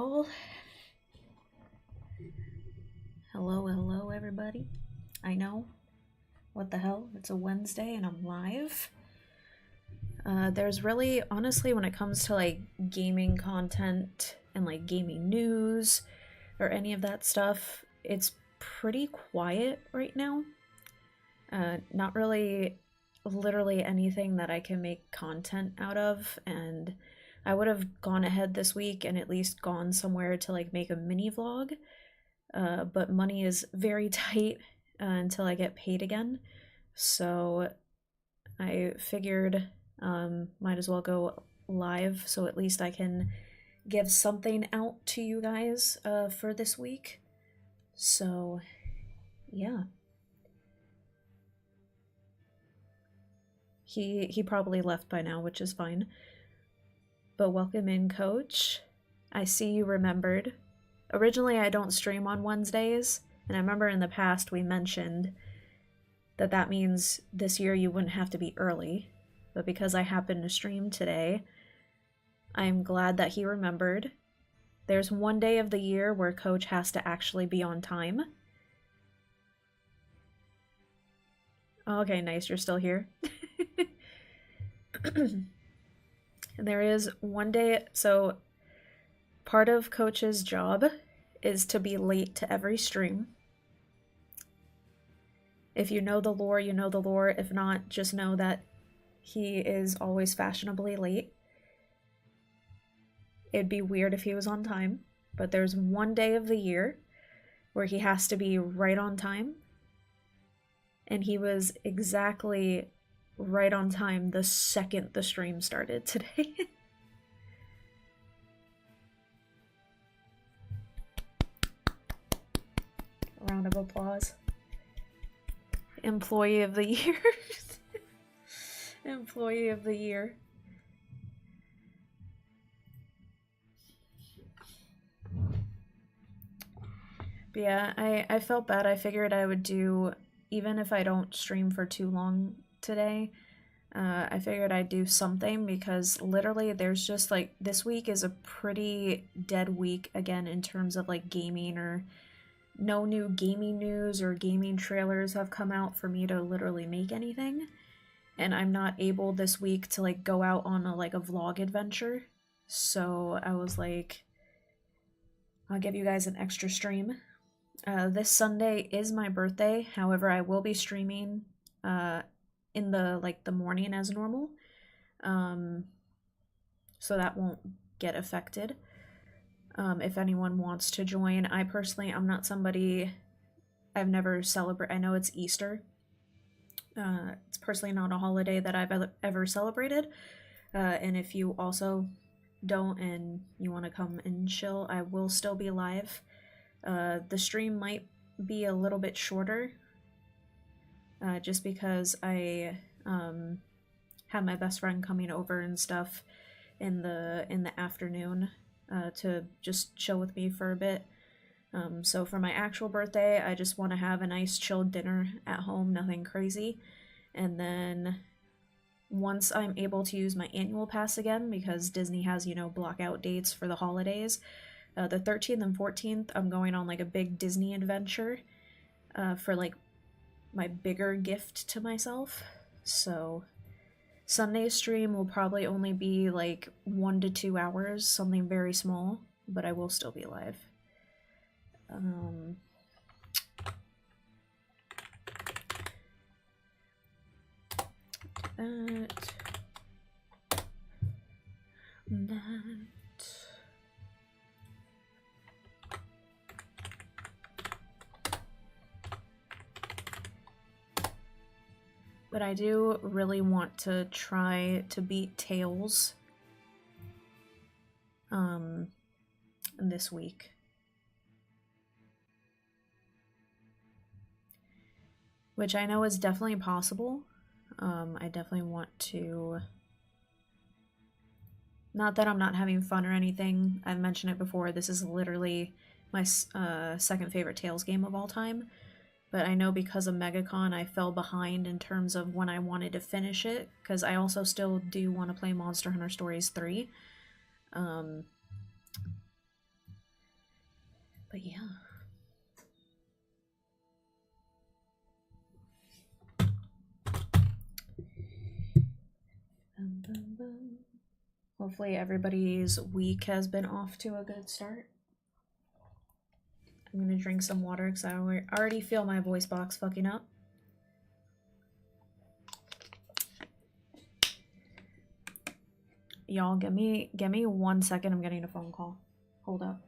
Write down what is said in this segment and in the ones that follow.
y'all. Hello, everybody. I know. What the hell? It's a Wednesday and I'm live. There's really, honestly, when it comes to like gaming content and like gaming news or any of that stuff, it's pretty quiet right now. Not really literally anything that I can make content out of, and I would have gone ahead this week and at least gone somewhere to like make a mini vlog, but money is very tight until I get paid again, so I figured might as well go live so at least I can give something out to you guys for this week. So yeah. He probably left by now, which is fine. But welcome in, Coach. I see you remembered. Originally, I don't stream on Wednesdays, and I remember in the past we mentioned that that means this year you wouldn't have to be early. But because I happened to stream today, I'm glad that he remembered. There's one day of the year where Coach has to actually be on time. Okay, nice, you're still here. And there is one day, so part of Coach's job is to be late to every stream. If you know the lore, you know the lore. If not, just know that he is always fashionably late. It'd be weird if he was on time, but there's one day of the year where he has to be right on time. And he was exactly right on time the second the stream started today. Round of applause. Employee of the year. Employee of the year. But yeah, I felt bad. I figured I would do, even if I don't stream for too long today, I figured I'd do something because literally there's just like, this week is a pretty dead week again in terms of like gaming, or no new gaming news or gaming trailers have come out for me to literally make anything. And I'm not able this week to like go out on a vlog adventure. So I was like, I'll give you guys an extra stream. This Sunday is my birthday. However, I will be streaming in the morning as normal. So that won't get affected. If anyone wants to join. I personally, I'm not somebody, I've never celebrated, I know it's Easter. It's personally not a holiday that I've ever celebrated. And if you also don't and you want to come and chill, I will still be live. The stream might be a little bit shorter, just because I have my best friend coming over and stuff in the afternoon to just chill with me for a bit. So for my actual birthday, I just want to have a nice chilled dinner at home, nothing crazy. And then once I'm able to use my annual pass again, because Disney has, block out dates for the holidays, the 13th and 14th, I'm going on like a big Disney adventure for like my bigger gift to myself. So Sunday's stream will probably only be like 1 to 2 hours, something very small, but I will still be live. That. But I do really want to try to beat Tales this week. Which I know is definitely possible. I definitely want to... Not that I'm not having fun or anything. I've mentioned it before. This is literally my second favorite Tales game of all time. But I know because of MegaCon I fell behind in terms of when I wanted to finish it, because I also still do want to play Monster Hunter Stories 3. But yeah. Hopefully everybody's week has been off to a good start. I'm gonna drink some water because I already feel my voice box fucking up. Y'all, give me 1 second. I'm getting a phone call. Hold up.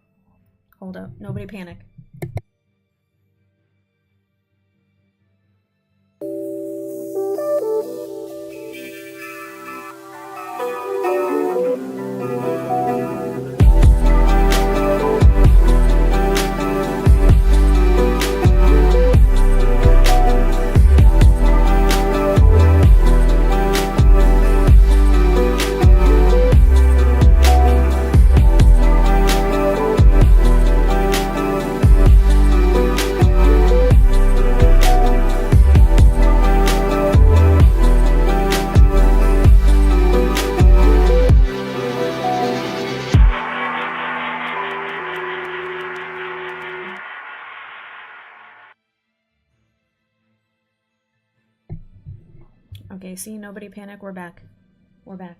Hold up. Nobody panic. Okay, see, nobody panic. We're back. We're back.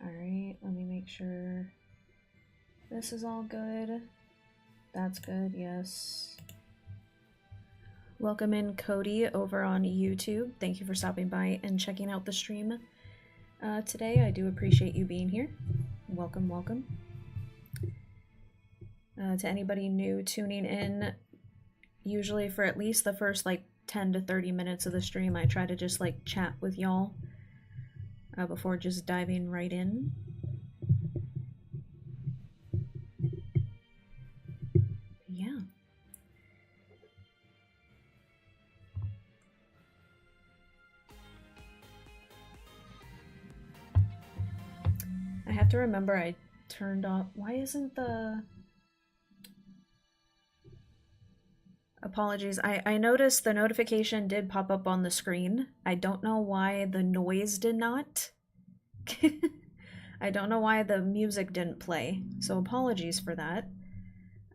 Alright, let me make sure this is all good. That's good, yes. Welcome in Cody over on YouTube. Thank you for stopping by and checking out the stream today. I do appreciate you being here. Welcome, welcome. To anybody new tuning in, usually for at least the first like 10 to 30 minutes of the stream, I try to just like chat with y'all before just diving right in. Yeah. I have to remember I turned off. Why isn't the... Apologies. I noticed the notification did pop up on the screen. I don't know why the noise did not. I don't know why the music didn't play. So apologies for that.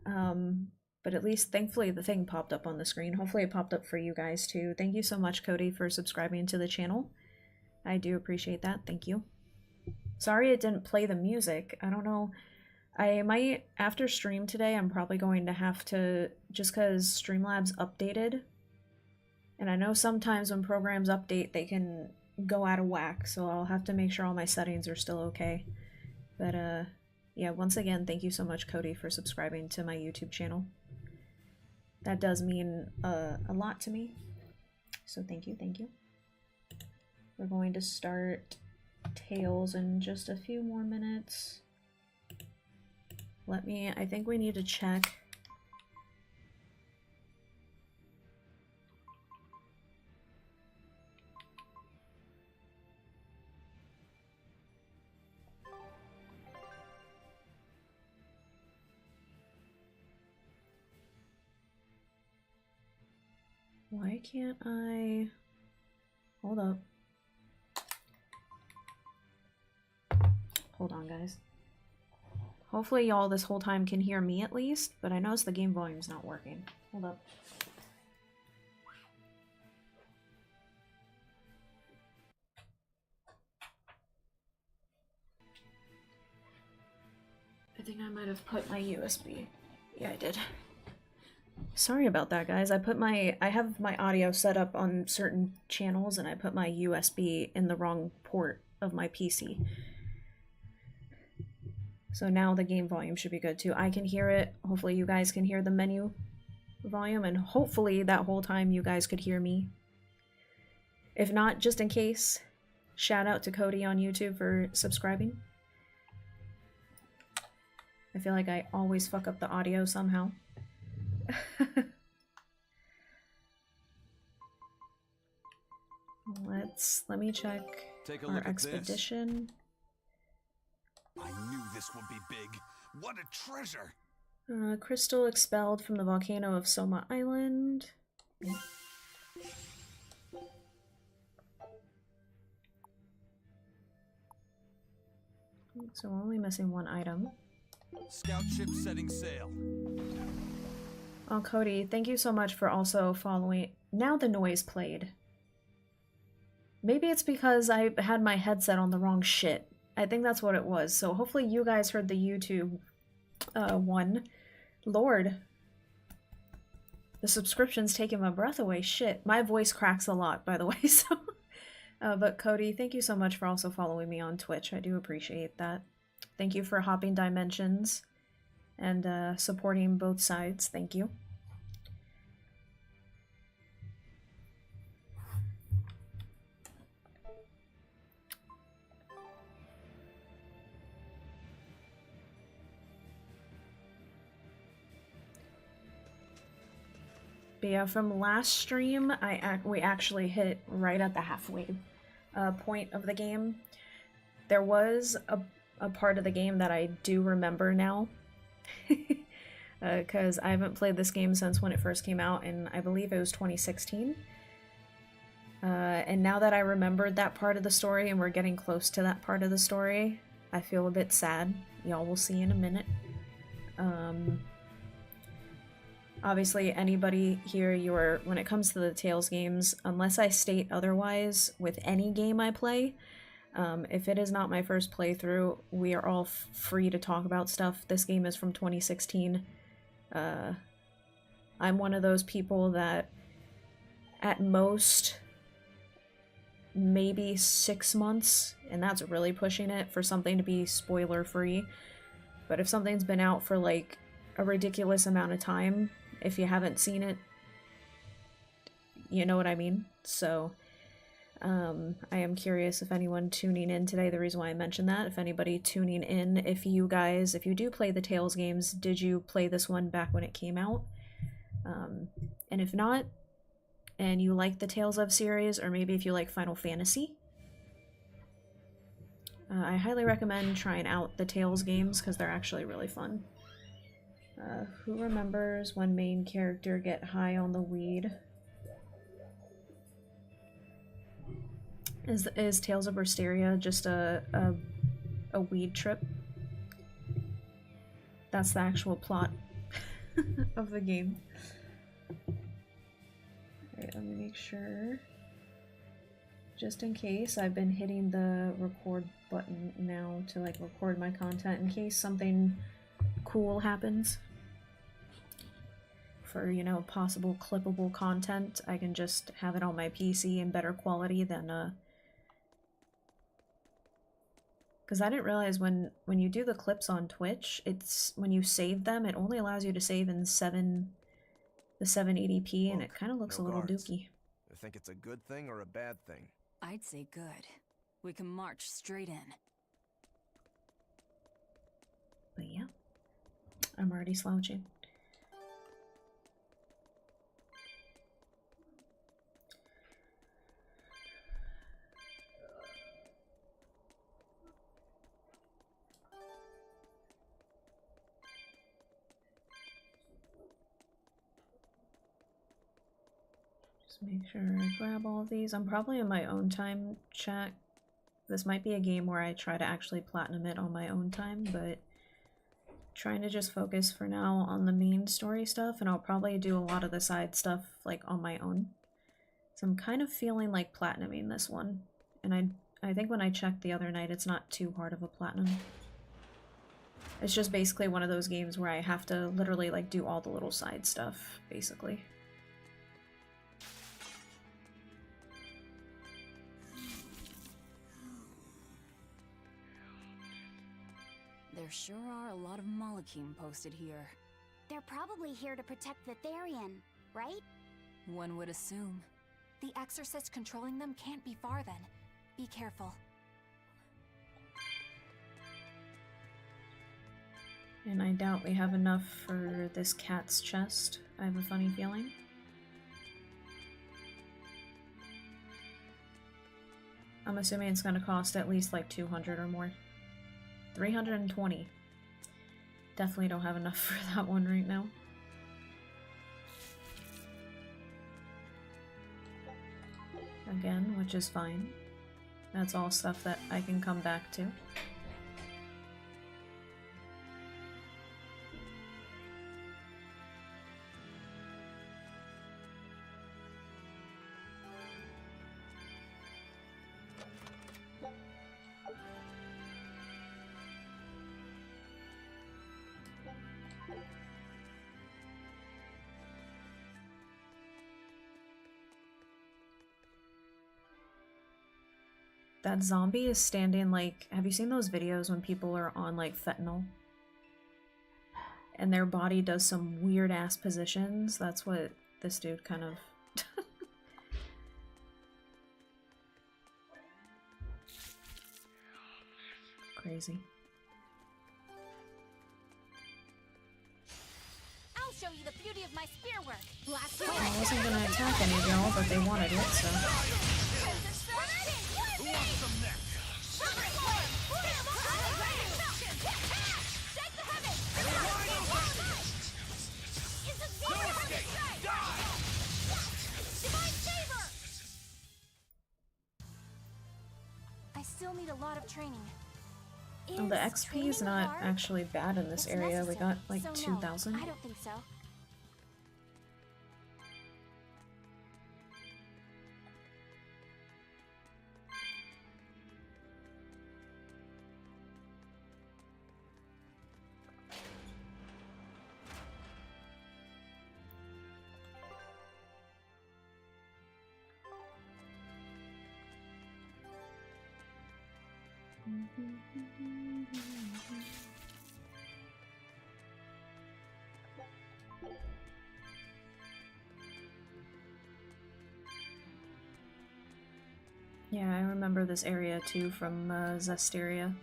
But at least thankfully the thing popped up on the screen. Hopefully it popped up for you guys too. Thank you so much, Cody, for subscribing to the channel. I do appreciate that. Thank you. Sorry it didn't play the music. I don't know. I might, after stream today, I'm probably going to have to, just because Streamlabs updated, and I know sometimes when programs update, they can go out of whack, so I'll have to make sure all my settings are still okay. But, yeah, once again, thank you so much, Cody, for subscribing to my YouTube channel. That does mean a lot to me, so thank you, thank you. We're going to start Tales in just a few more minutes. I think we need to check. Why can't I? Hold up. Hold on, guys. Hopefully y'all this whole time can hear me at least, but I noticed the game volume's not working. Hold up. I think I might have put my USB. Yeah, I did. Sorry about that, guys. I have my audio set up on certain channels and I put my USB in the wrong port of my PC. So now the game volume should be good too. I can hear it. Hopefully you guys can hear the menu volume, and hopefully that whole time you guys could hear me. If not, just in case, shout out to Cody on YouTube for subscribing. I feel like I always fuck up the audio somehow. Let me check our expedition. I knew this would be big. What a treasure! Crystal expelled from the volcano of Soma Island. So we're only missing one item. Scout ship setting sail. Oh, Cody, thank you so much for also following. Now the noise played. Maybe it's because I had my headset on the wrong shit. I think that's what it was. So hopefully you guys heard the YouTube one. Lord. The subscription's taking my breath away. Shit. My voice cracks a lot, by the way, so... but Cody, thank you so much for also following me on Twitch. I do appreciate that. Thank you for hopping dimensions and supporting both sides. Thank you. But yeah, from last stream, we actually hit right at the halfway point of the game. There was a part of the game that I do remember now, because I haven't played this game since when it first came out, and I believe it was 2016. And now that I remembered that part of the story, and we're getting close to that part of the story, I feel a bit sad. Y'all will see in a minute. Obviously, anybody here, when it comes to the Tales games, unless I state otherwise with any game I play, if it is not my first playthrough, we are all free to talk about stuff. This game is from 2016. I'm one of those people that, at most, maybe 6 months, and that's really pushing it, for something to be spoiler-free. But if something's been out for, like, a ridiculous amount of time, if you haven't seen it, you know what I mean? So, I am curious if anyone tuning in today, the reason why I mentioned that, if anybody tuning in, if you do play the Tales games, did you play this one back when it came out? And if not, and you like the Tales of series, or maybe if you like Final Fantasy, I highly recommend trying out the Tales games, because they're actually really fun. Who remembers when main character get high on the weed? Is Tales of Berseria just a weed trip? That's the actual plot of the game. Alright, let me make sure. Just in case, I've been hitting the record button now to like record my content in case something cool happens. For, you know, possible clippable content, I can just have it on my PC in better quality than, because I didn't realize when you do the clips on Twitch, when you save them, it only allows you to save in the 780p, and it kind of looks a little dookie. I think it's a good thing or a bad thing? I'd say good. We can march straight in. But yeah, I'm already slouching. Make sure I grab all of these. I'm probably in my own time chat. This might be a game where I try to actually platinum it on my own time, but trying to just focus for now on the main story stuff, and I'll probably do a lot of the side stuff like on my own. So I'm kind of feeling like platinuming this one, and I think when I checked the other night, it's not too hard of a platinum. It's just basically one of those games where I have to literally like do all the little side stuff, basically. There sure are a lot of Malachim posted here. They're probably here to protect the Therian, right? One would assume. The exorcist controlling them can't be far then. Be careful. And I doubt we have enough for this cat's chest. I have a funny feeling. I'm assuming it's gonna cost at least like 200 or more. 320. Definitely don't have enough for that one right now. Again, which is fine. That's all stuff that I can come back to. That zombie is standing like, have you seen those videos when people are on like fentanyl? And their body does some weird ass positions? That's what this dude kind of... Crazy. I'll show you the beauty of my spear work. Blast I wasn't gonna attack any of y'all, but they wanted it, so... Who wants some next? I still need a lot of training. Oh, the XP is not actually bad in this area. We got like 2,000. I don't think so. Yeah, I remember this area too from Zestiria.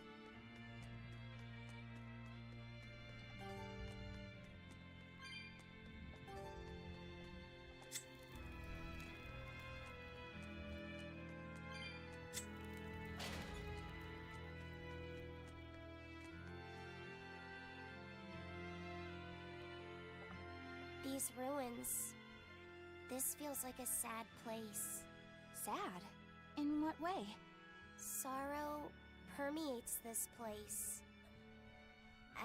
These ruins. This feels like a sad place. Sad? In what way? Sorrow permeates this place.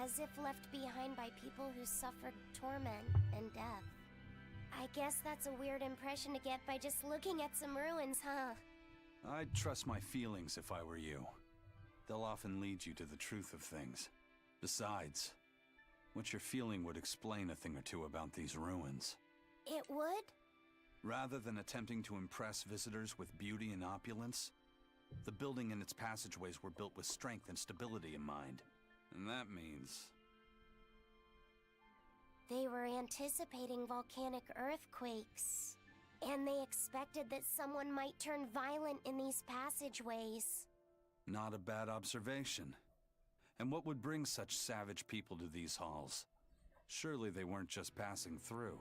As if left behind by people who suffered torment and death. I guess that's a weird impression to get by just looking at some ruins, huh? I'd trust my feelings if I were you. They'll often lead you to the truth of things. Besides, what you're feeling would explain a thing or two about these ruins. It would? Rather than attempting to impress visitors with beauty and opulence, the building and its passageways were built with strength and stability in mind. And that means... They were anticipating volcanic earthquakes. And they expected that someone might turn violent in these passageways. Not a bad observation. And what would bring such savage people to these halls? Surely they weren't just passing through.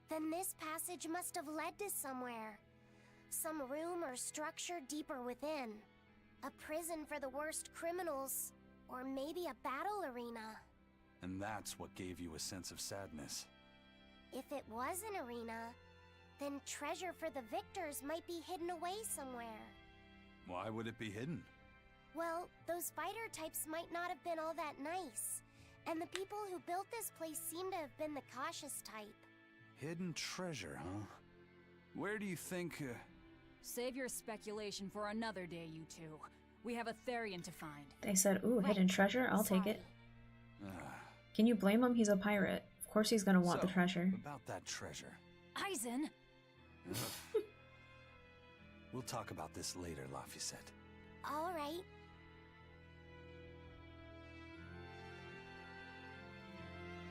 Then this passage must have led to somewhere. Some room or structure deeper within. A prison for the worst criminals. Or maybe a battle arena. And that's what gave you a sense of sadness. If it was an arena, then treasure for the victors might be hidden away somewhere. Why would it be hidden? Well, those fighter types might not have been all that nice. And the people who built this place seem to have been the cautious type. Hidden treasure, huh? Where do you think, Save your speculation for another day, you two. We have a Therian to find. They said, ooh, hidden treasure? I'll take it. Can you blame him? He's a pirate. Of course he's gonna want the treasure. About that treasure. Eisen! We'll talk about this later, Lafayette. All right.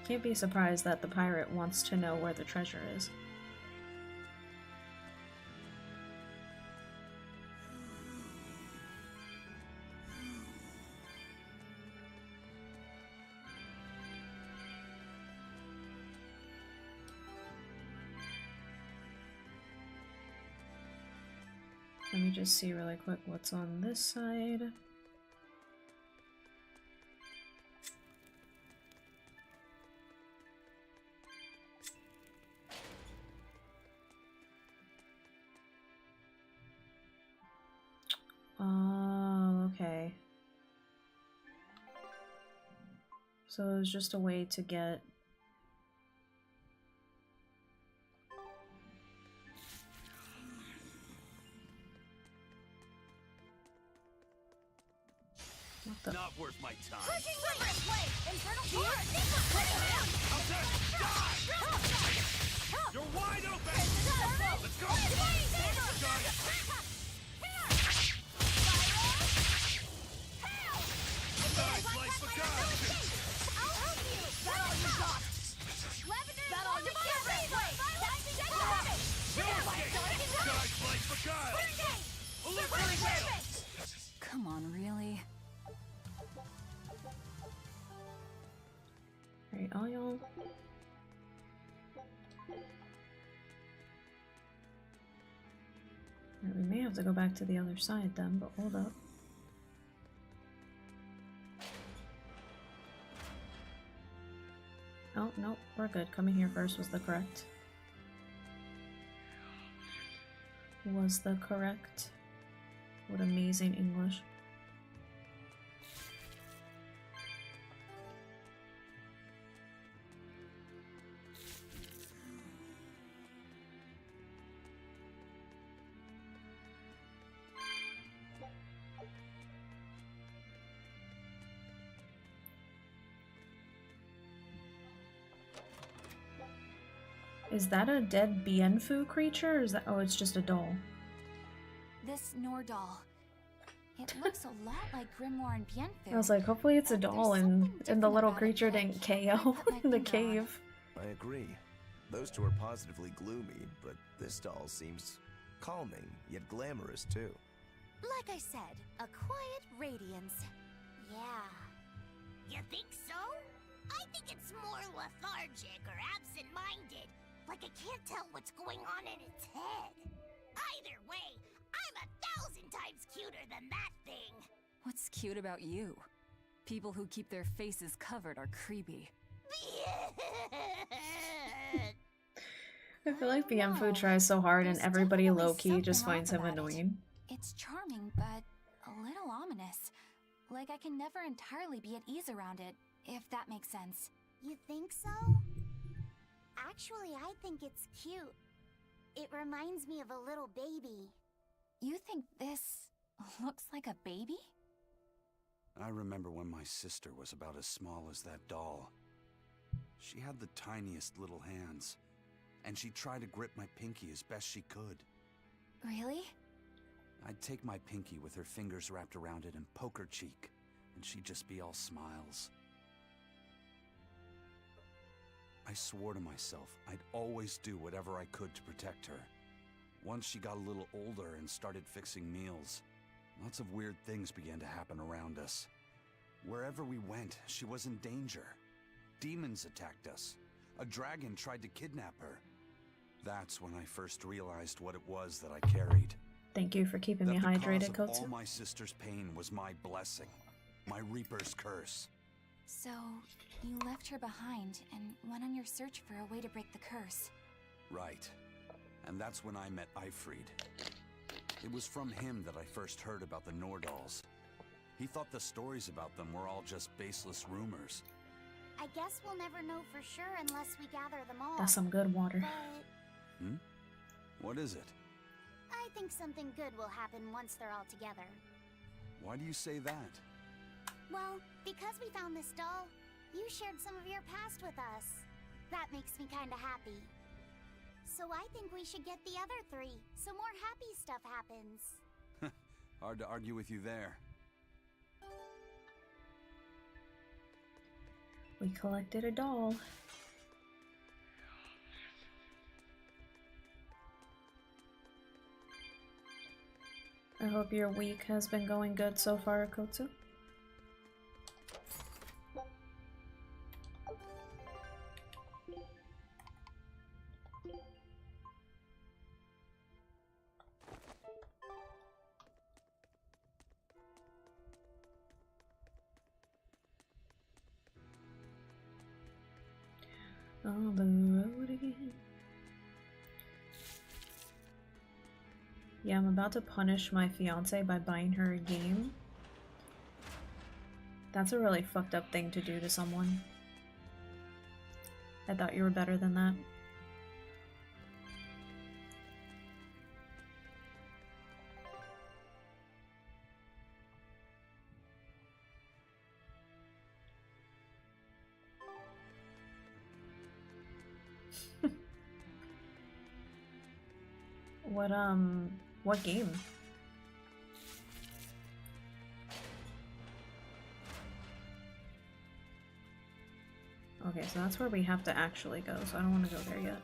Can't be surprised that the pirate wants to know where the treasure is. Let me just see really quick what's on this side. Oh, okay. So it was just a way to get... What the... Not worth my time. Pushing rigorous way! Infernal force! You're wide open! Let's go! Come on, really? Alright, all y'all. Alright, we may have to go back to the other side then, but hold up. Oh, no, we're good. Coming here first was the correct. What amazing English. Is that a dead Bienfu creature, or is that— oh, it's just a doll. This Nordal. It looks a lot like Grimoire and Bienfu. I was like, hopefully it's a But doll there's and something the little different about it creature that I didn't can't KO quite put my in the finger on. cave. I agree. Those two are positively gloomy, but this doll seems calming, yet glamorous too. Like I said, a quiet radiance. Yeah. You think so? I think it's more lethargic or absent-minded. Like it can't tell what's going on in its head. Either way, I'm 1,000 times cuter than that thing. What's cute about you? People who keep their faces covered are creepy. I feel like I don't Bienfu know. tries so hard and There's everybody definitely low-key just something finds off him about it. annoying. It's charming, but a little ominous. Like I can never entirely be at ease around it, if that makes sense. You think so? Actually, I think it's cute. It reminds me of a little baby. You think this looks like a baby? I remember when my sister was about as small as that doll. She had the tiniest little hands, and she tried to grip my pinky as best she could. Really? I'd take my pinky with her fingers wrapped around it and poke her cheek, and she'd just be all smiles. I swore to myself I'd always do whatever I could to protect her. Once she got a little older and started fixing meals, lots of weird things began to happen around us. Wherever we went, she was in danger. Demons attacked us. A dragon tried to kidnap her. That's when I first realized what it was that I carried. Thank you for keeping That me the hydrated, cause of all Kotsu. my sister's pain was my blessing, my Reaper's curse. So, you left her behind and went on your search for a way to break the curse. Right. And that's when I met Eifried. It was from him that I first heard about the Nordals. He thought the stories about them were all just baseless rumors. I guess we'll never know for sure unless we gather them all. That's some good water. But What is it? I think something good will happen once they're all together. Why do you say that? Well, because we found this doll, you shared some of your past with us. That makes me kinda happy. So I think we should get the other three, so more happy stuff happens. Hard to argue with you there. We collected a doll. I hope your week has been going good so far, Kotsu. On the road again. Yeah, I'm about to punish my fiance by buying her a game. That's a really fucked up thing to do to someone. I thought you were better than that. What game? Okay, so that's where we have to actually go, so I don't want to go there yet.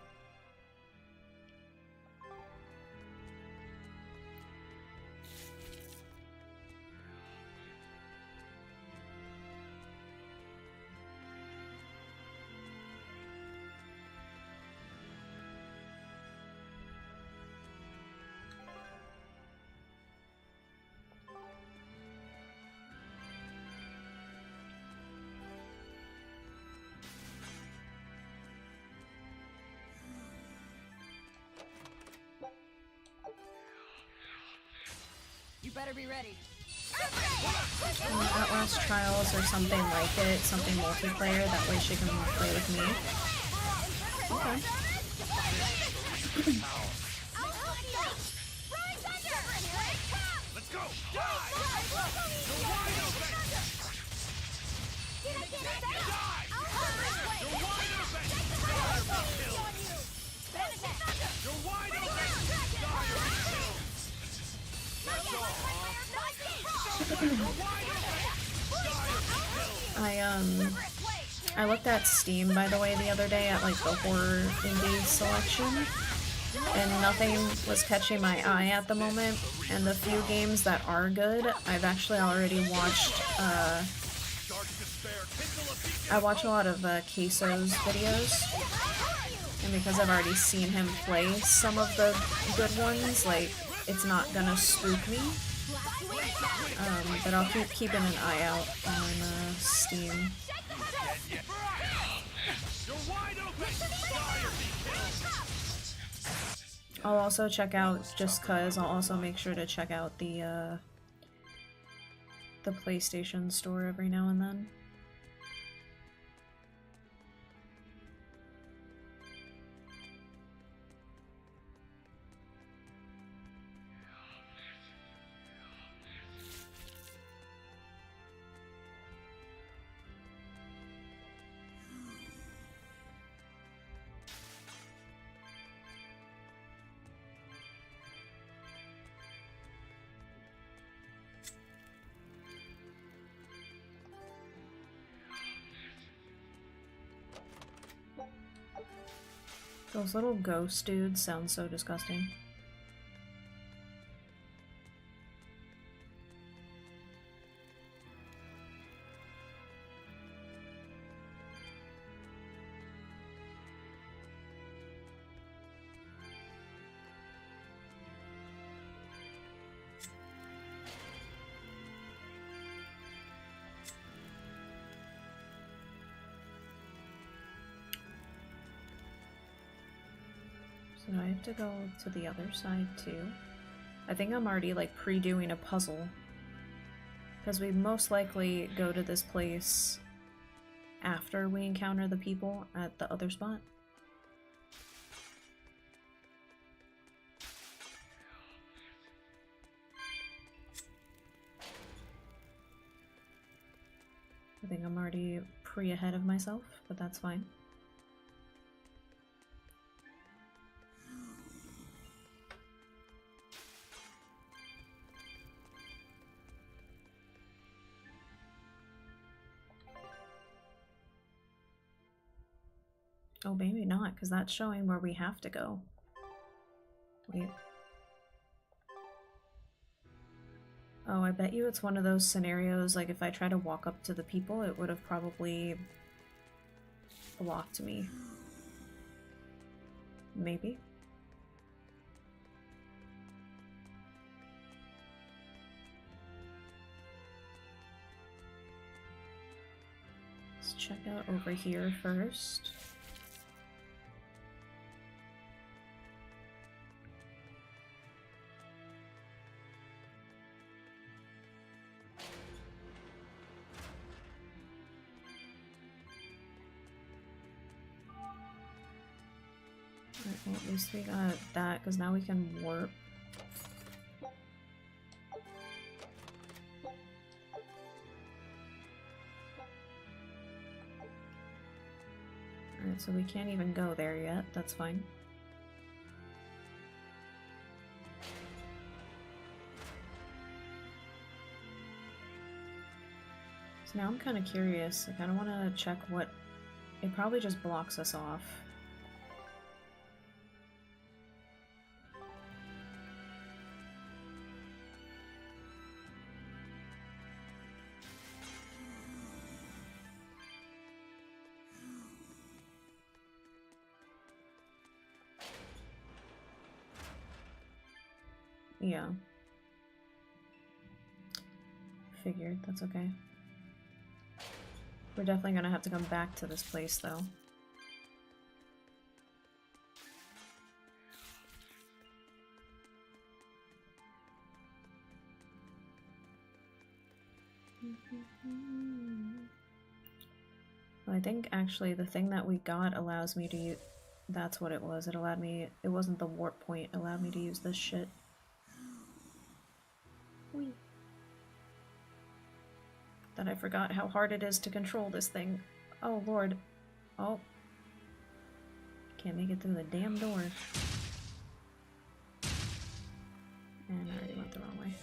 You better be ready. Outlast Trials or something like it, something multiplayer, that way she can play with me. Okay. Let's go! Die! You're wide open! Die! You're wide open! You're wide open! I looked at Steam, by the way, the other day at like the horror indie selection, and nothing was catching my eye at the moment, and the few games that are good, I've actually already watched. I watch a lot of Queso's videos, and because I've already seen him play some of the good ones, like, it's not gonna spook me. But I'll keep keeping an eye out on Steam. I'll also check out, just cause, I'll also make sure to check out the PlayStation Store every now and then. Those little ghost dudes sound so disgusting. So I have to go to the other side too. I think I'm already like pre-doing a puzzle, because we most likely go to this place after we encounter the people at the other spot. I think I'm already ahead of myself, but that's fine. Oh, maybe not, because that's showing where we have to go. Wait. Oh, I bet you it's one of those scenarios, like if I try to walk up to the people, it would have probably blocked me. Maybe. Let's check out over here first. Well, at least we got that, because now we can warp. Alright, so we can't even go there yet, that's fine. So now I'm kind of curious, like I don't want to check what... It probably just blocks us off. Yeah. Figured, that's okay. We're definitely gonna have to come back to this place, though. I think actually the thing that we got allows me to use. That's what it was. It allowed me. It wasn't the warp point. It allowed me to use this shit. Whee. Then I forgot how hard it is to control this thing. Oh lord. Oh. Can't make it through the damn door. And I already went the wrong way.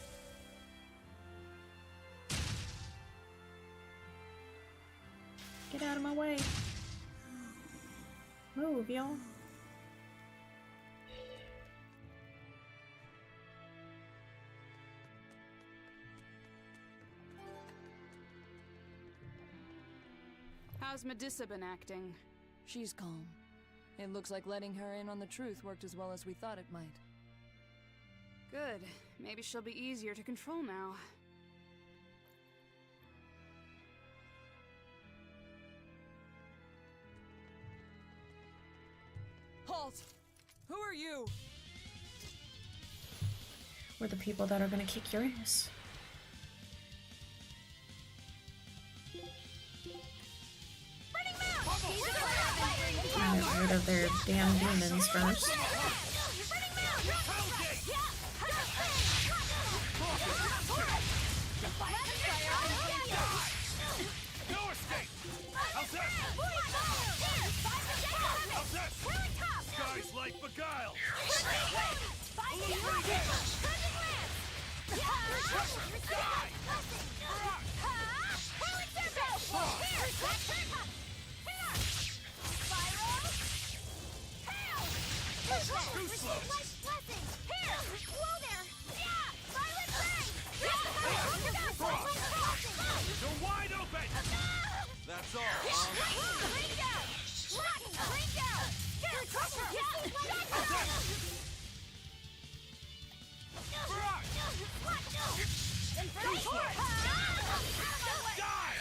Get out of my way. Move, y'all. How's Medusa been acting? She's calm. It looks like letting her in on the truth worked as well as we thought it might. Good. Maybe she'll be easier to control now. Halt! Who are you? We're the people that are gonna kick your ass. Get rid of their damn demons first. No escape! How's that? How's that? Sky's light beguiled! Too slow! You're wide open! That's all. Die!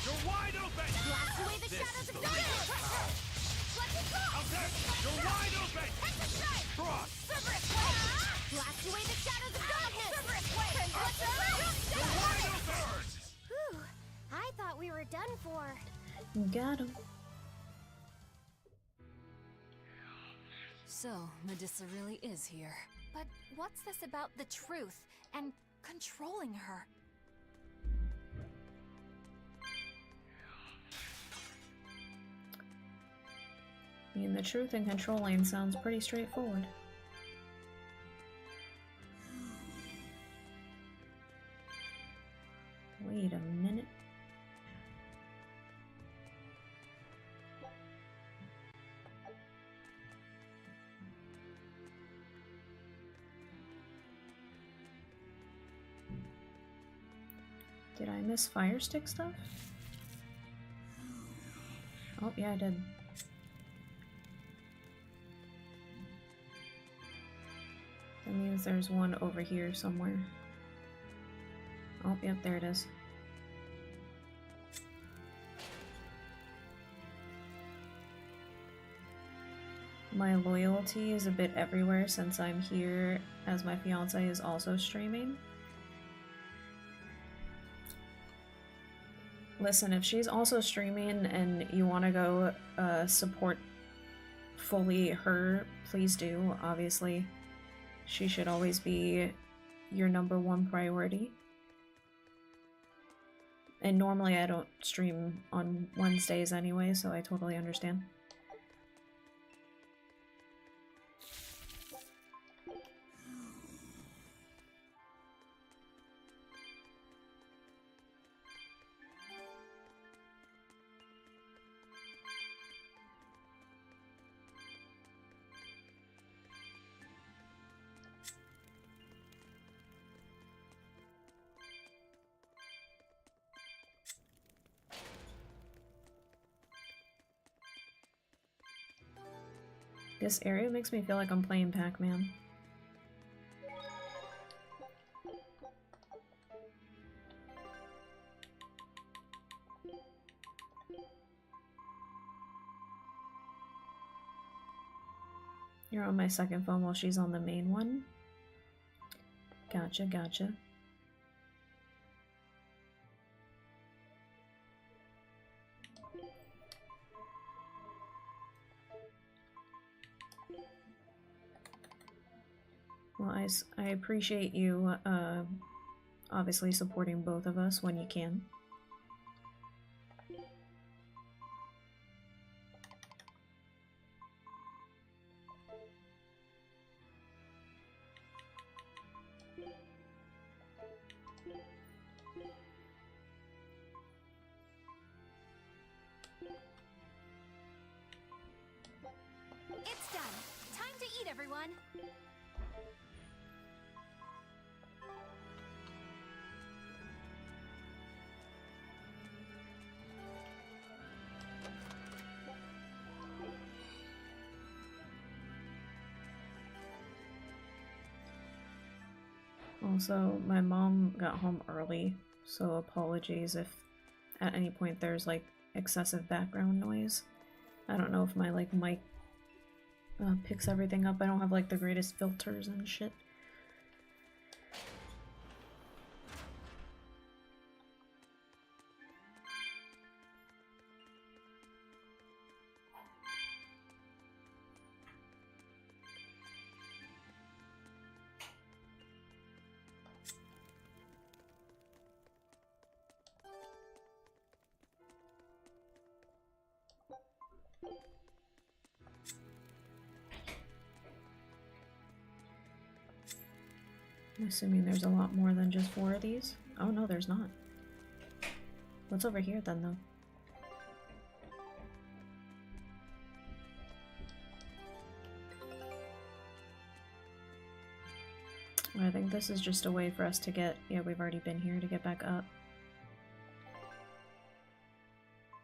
You're wide open! How's that? You're wide open! Cross! Blast away the shadows of darkness! You're wide open! Whew, I thought we were done for. Got him. So, Medusa really is here. But what's this about the truth and controlling her? I mean, the truth and controlling sounds pretty straightforward. Wait a minute. Did I miss fire stick stuff? Oh, yeah, I did. That means there's one over here somewhere. Oh, yep, there it is. My loyalty is a bit everywhere since I'm here as my fiance is also streaming. Listen, if she's also streaming and you want to go support fully her, please do. Obviously, she should always be your #1 priority. And normally I don't stream on Wednesdays anyway, so I totally understand. This area makes me feel like I'm playing Pac-Man. You're on my second phone while she's on the main one? Gotcha, gotcha. I appreciate you, obviously supporting both of us when you can. It's done. Time to eat, everyone. Also, my mom got home early, so apologies if at any point there's like excessive background noise. I don't know if my like mic picks everything up. I don't have like the greatest filters and shit. I'm assuming there's a lot more than just 4 of these. Oh no, there's not. What's over here then, though? I think this is just a way for us to get... Yeah, we've already been here to get back up.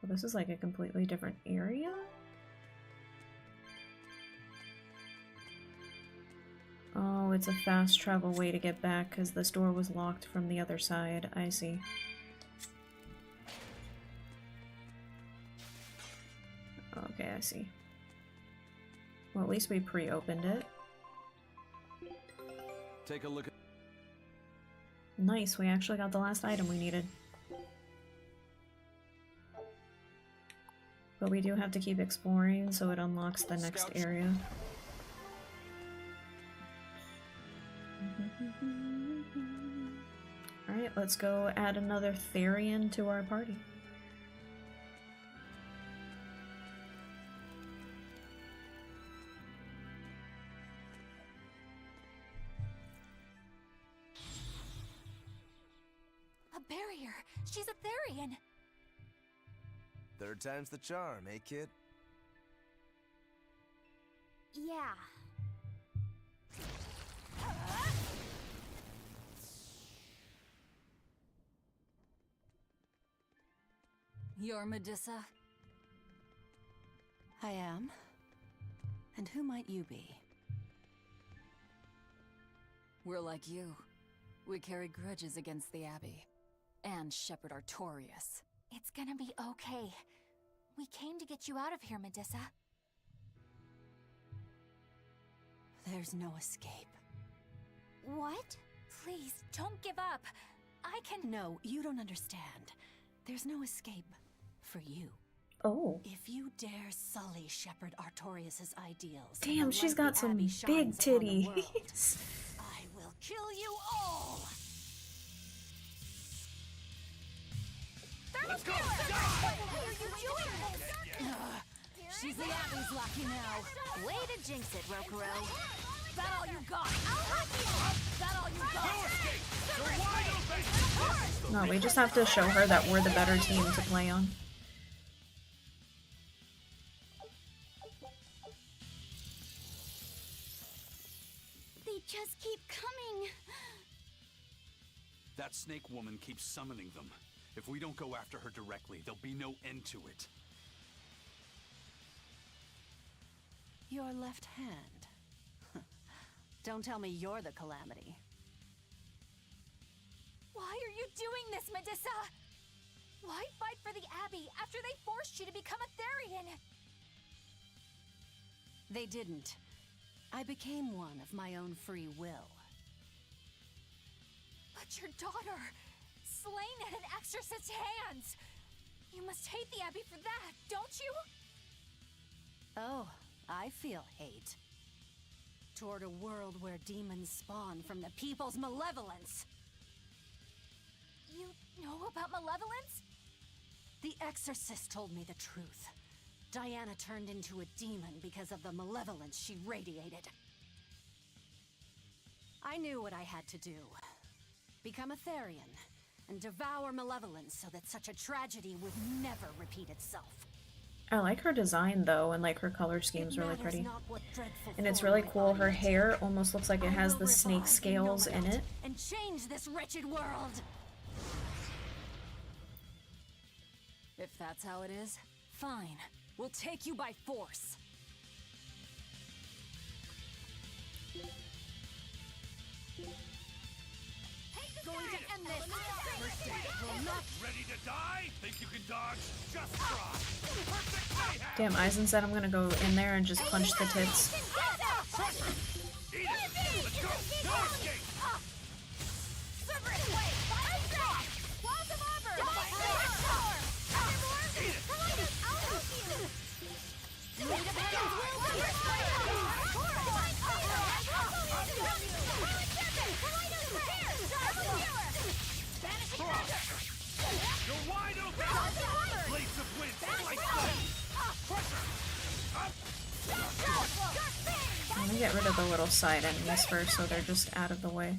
Well, this is like a completely different area? Oh, it's a fast travel way to get back because this door was locked from the other side. I see. Okay, I see. Well, at least we pre-opened it. Take a look at... Nice, we actually got the last item we needed. But we do have to keep exploring so it unlocks the next area. Alright, let's go add another Therian to our party. A barrier! She's a Therian! Third time's the charm, eh, kid? Yeah. You're Medusa? I am. And who might you be? We're like you. We carry grudges against the Abbey. And Shepherd Artorias. It's gonna be okay. We came to get you out of here, Medusa. There's no escape. What? Please, don't give up. I can... No, you don't understand. There's no escape for you. Oh. If you dare sully Shepherd Artorias' ideals... Damn, she's got some big titties. I will kill you all! Let's go! What are you doing? She's the Abbey's lucky now. Way to jinx it, Rokuro. That all you got? That all you No escape! You're wide open! No, we just have to show her that we're the better team to play on. They just keep coming. That snake woman keeps summoning them. If we don't go after her directly, there'll be no end to it. Your left hand. Don't tell me you're the calamity. Why are you doing this, Medusa? Why fight for the Abbey after they forced you to become a Therian? They didn't. I became one of my own free will. But your daughter, slain at an exorcist's hands. You must hate the Abbey for that, don't you? Oh, I feel hate. toward a world where demons spawn from the people's malevolence. You know about malevolence? The exorcist told me the truth. Diana turned into a demon because of the malevolence she radiated. I knew what I had to do. Become a Therian, and devour malevolence so that such a tragedy would never repeat itself. I like her design though, and like her color scheme's really pretty. Not what dreadful And it's form really my cool. body Her takes. hair almost looks like it I has will the snake revive scales in it. and change this wretched world. If that's how it is, fine. We'll take you by force. Going to end this! Ready to die? Think you can dodge? Just try. Perfect mayhem! Damn, Eisen said I'm gonna go in there and just punch the tits. Pressure! Eat it! Let's go! No escape! Cerberus Blade! Fire! Walls of Arbor! Eat it! I'll help you! Blade of Heavens will You're wide open! Blades of wind! Like pressure! Up! I'm gonna get rid of the little side enemies first so they're just out of the way.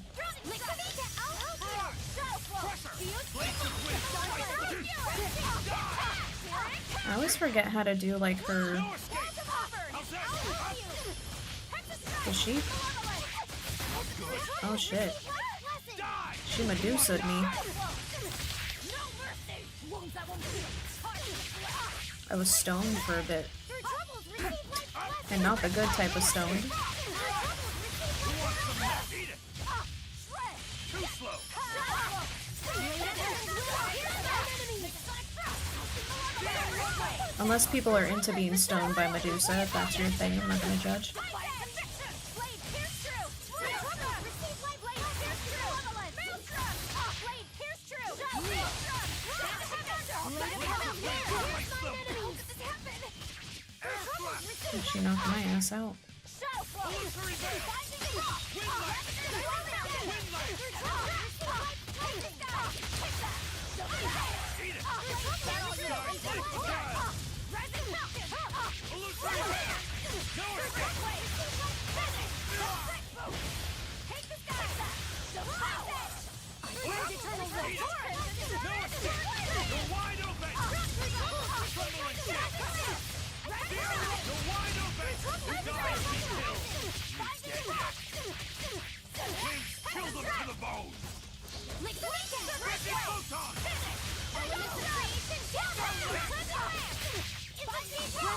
I always forget how to do like her. No escape! How's that? Up! Is she? Oh shit. Die! She Medusa'd me. I was stoned for a bit. And not the good type of stoned. Eat it! Too slow! Unless people are into being stoned by Medusa, if that's your thing, I'm not gonna judge. She knocked my ass out. Kill them to the bone!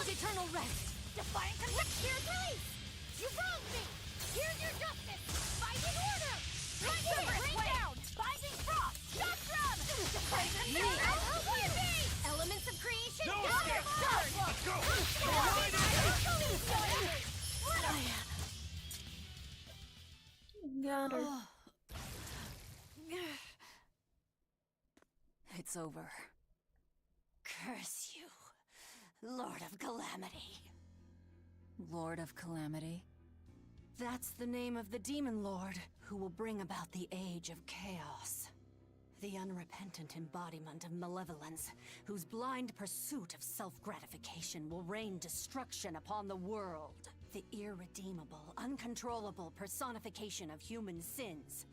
Eternal rest! Defiant Spirits release! You wronged me! Here's your justice! Binding order! Bring down! Binding frost! Shock drum! Elements of creation! No escape! Let's go! Got her. It's over. Curse you, Lord of Calamity. Lord of Calamity? That's the name of the Demon Lord who will bring about the Age of Chaos. The unrepentant embodiment of malevolence, whose blind pursuit of self-gratification will rain destruction upon the world. The irredeemable, uncontrollable personification of human sins.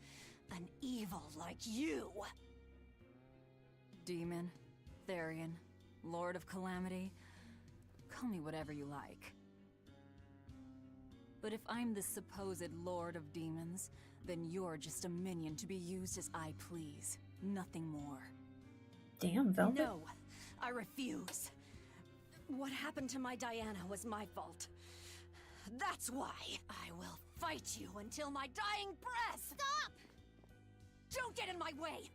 An evil like you. Demon, Therian, Lord of Calamity. Call me whatever you like. But if I'm the supposed Lord of Demons, then you're just a minion to be used as I please. Nothing more. Damn, Velvet. No, I refuse. What happened to my Diana was my fault. That's why I will fight you until my dying breath! Stop! Don't get in my way!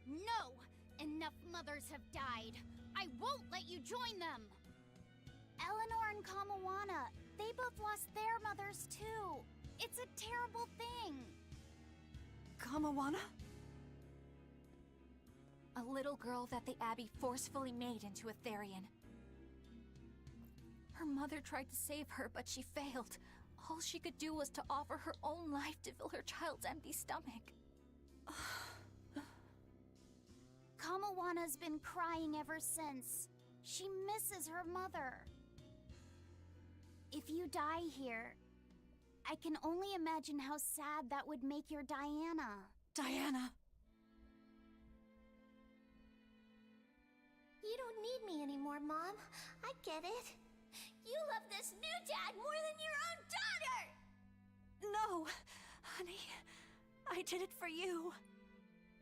No! Enough mothers have died. I won't let you join them! Eleanor and Kamawana, they both lost their mothers too. It's a terrible thing. Kamawana? A little girl that the Abbey forcefully made into a Therian. Her mother tried to save her, but she failed. All she could do was to offer her own life to fill her child's empty stomach. Kamawana's been crying ever since. She misses her mother. If you die here, I can only imagine how sad that would make your Diana. Diana! You don't need me anymore, Mom. I get it. You love this new dad more than your own daughter! No! Honey, I did it for you.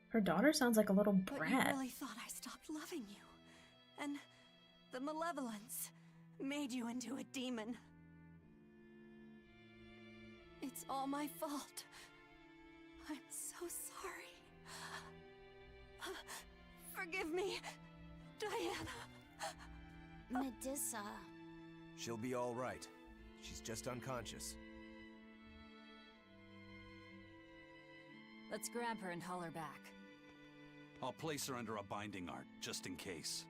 Her daughter sounds like a little But you brat. really thought I stopped loving you. And the malevolence made you into a demon. It's all my fault. I'm so sorry. Forgive me, Diana. Medusa. She'll be all right. She's just unconscious. Let's grab her and haul her back. I'll place her under a binding art, just in case.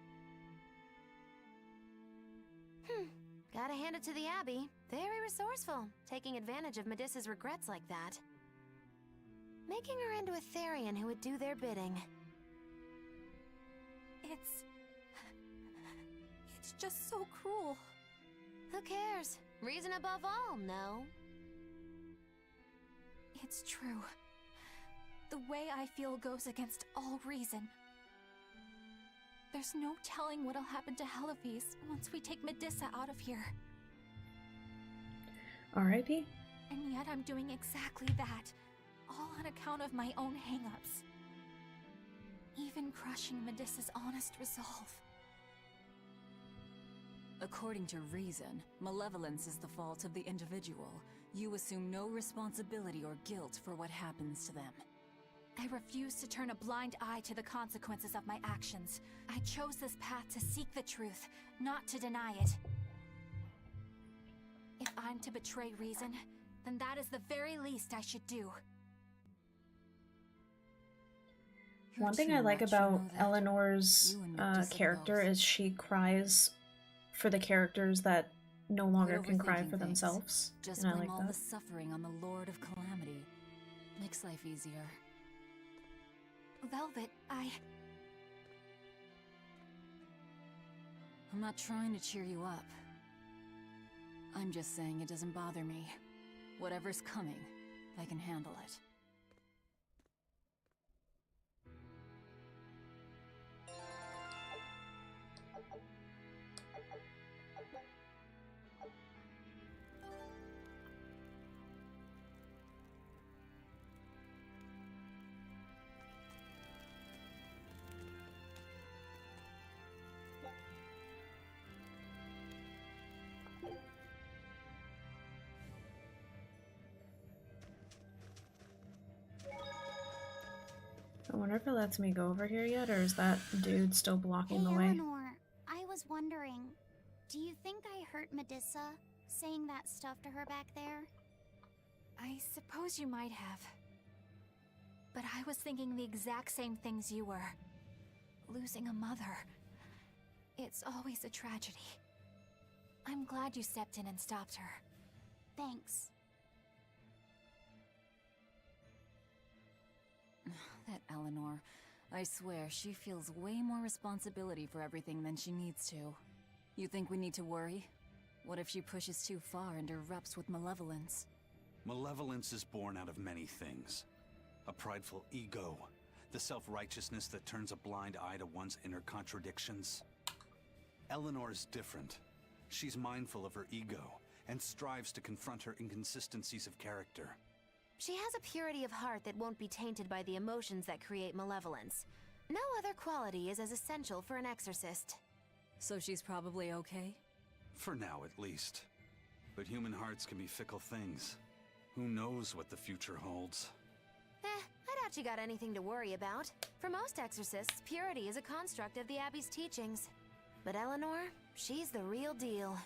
Gotta hand it to the Abbey. Very resourceful, taking advantage of Medusa's regrets like that. Making her into a Therian who would do their bidding. It's just so cruel. Who cares? Reason above all, no? It's true. The way I feel goes against all reason. There's no telling what'll happen to Heliphys once we take Medusa out of here. R.I.P. And yet I'm doing exactly that, all on account of my own hang-ups. Even crushing Medusa's honest resolve. According to reason, malevolence is the fault of the individual. You assume no responsibility or guilt for what happens to them. I refuse to turn a blind eye to the consequences of my actions. I chose this path to seek the truth, not to deny it. If I'm to betray reason, then that is the very least I should do. One thing I like about Eleanor's character is she cries for the characters that no longer can cry for themselves. Just and I blame like all that. the suffering on the Lord of Calamity. Makes life easier. Velvet, I'm not trying to cheer you up. I'm just saying it doesn't bother me. Whatever's coming, I can handle it. I wonder if it lets me go over here yet, or is that dude still blocking the way? Eleanor, I was wondering, do you think I hurt Medusa, saying that stuff to her back there? I suppose you might have. But I was thinking the exact same things you were. Losing a mother. It's always a tragedy. I'm glad you stepped in and stopped her. Thanks. That Eleanor, I swear she feels way more responsibility for everything than she needs to. You think we need to worry? What if she pushes too far and erupts with malevolence? Malevolence is born out of many things. A prideful ego, the self-righteousness that turns a blind eye to one's inner contradictions. Eleanor is different. She's mindful of her ego and strives to confront her inconsistencies of character. She has a purity of heart that won't be tainted by the emotions that create malevolence. No other quality is as essential for an exorcist. So she's probably okay? For now, at least. But human hearts can be fickle things. Who knows what the future holds? I doubt you got anything to worry about. For most exorcists, purity is a construct of the Abbey's teachings. But Eleanor, she's the real deal.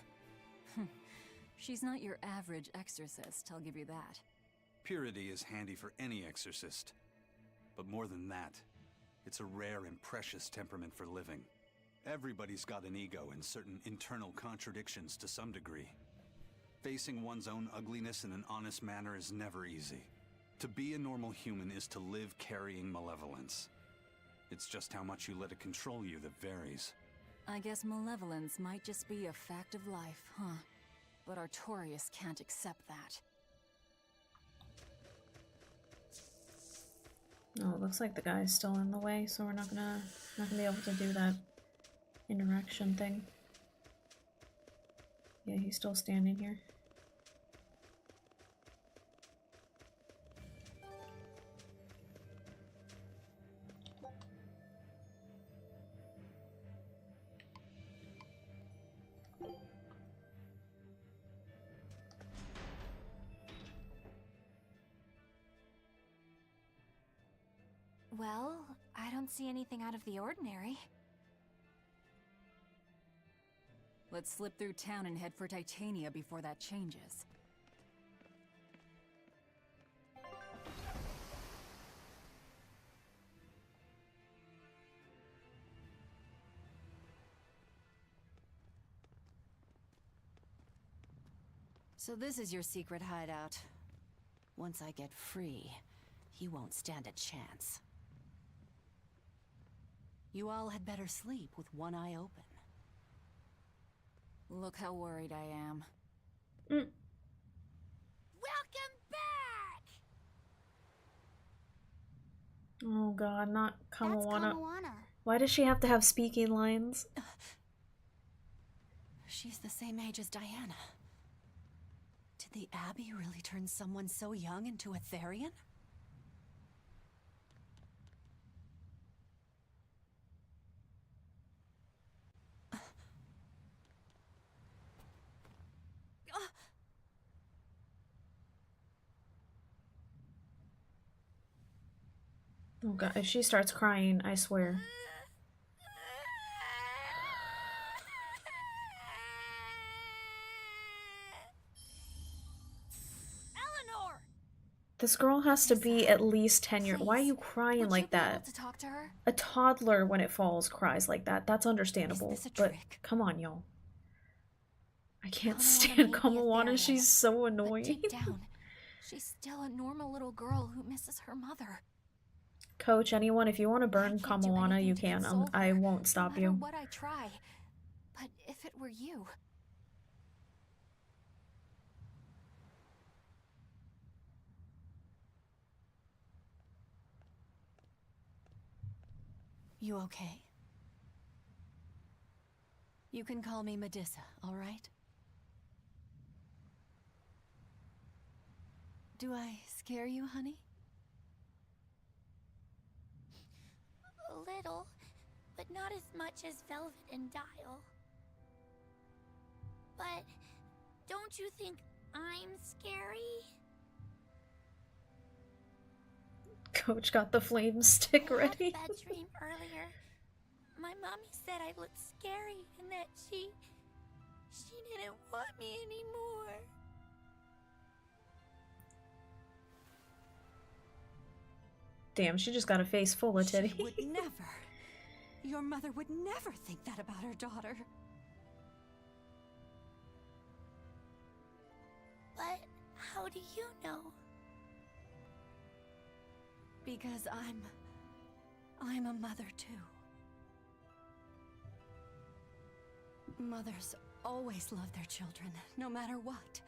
She's not your average exorcist, I'll give you that. Purity is handy for any exorcist. But more than that, it's a rare and precious temperament for living. Everybody's got an ego and certain internal contradictions to some degree. Facing one's own ugliness in an honest manner is never easy. To be a normal human is to live carrying malevolence. It's just how much you let it control you that varies. I guess malevolence might just be a fact of life, huh? But Artorias can't accept that. Oh, it looks like the guy's still in the way, so we're not gonna be able to do that interaction thing. Yeah, he's still standing here. Well, I don't see anything out of the ordinary. Let's slip through town and head for Titania before that changes. So this is your secret hideout. Once I get free, he won't stand a chance. You all had better sleep with one eye open. Look how worried I am. Welcome back! Oh god, not Kamoana. That's Kamoana. Why does she have to have speaking lines? She's the same age as Diana. Did the Abbey really turn someone so young into a Therian? Oh god, if she starts crying, I swear. Eleanor! This girl has to be at least 10 years. Why are you crying like that? To talk to her? A toddler, when it falls, cries like that. That's understandable. Is this a But trick? come on, y'all. I can't Kamoana stand may be a Kamoana. Therian, She's so But annoying. deep down, she's still a normal little girl who misses her mother. Coach, anyone, if you want to burn can't do Kamoana, you anything to can. console I her, won't stop no matter you. what I try. But if it were you... You okay? You can call me Medissa, all right? Do I scare you, honey? A little, but not as much as Velvet and Dial. But don't you think I'm scary? Coach got the flame stick I ready. had that dream earlier. My mommy said I looked scary and that she didn't want me anymore. Damn, she just got a face full of titty. She would never. Your mother would never think that about her daughter. But how do you know? Because I'm a mother too. Mothers always love their children, no matter what.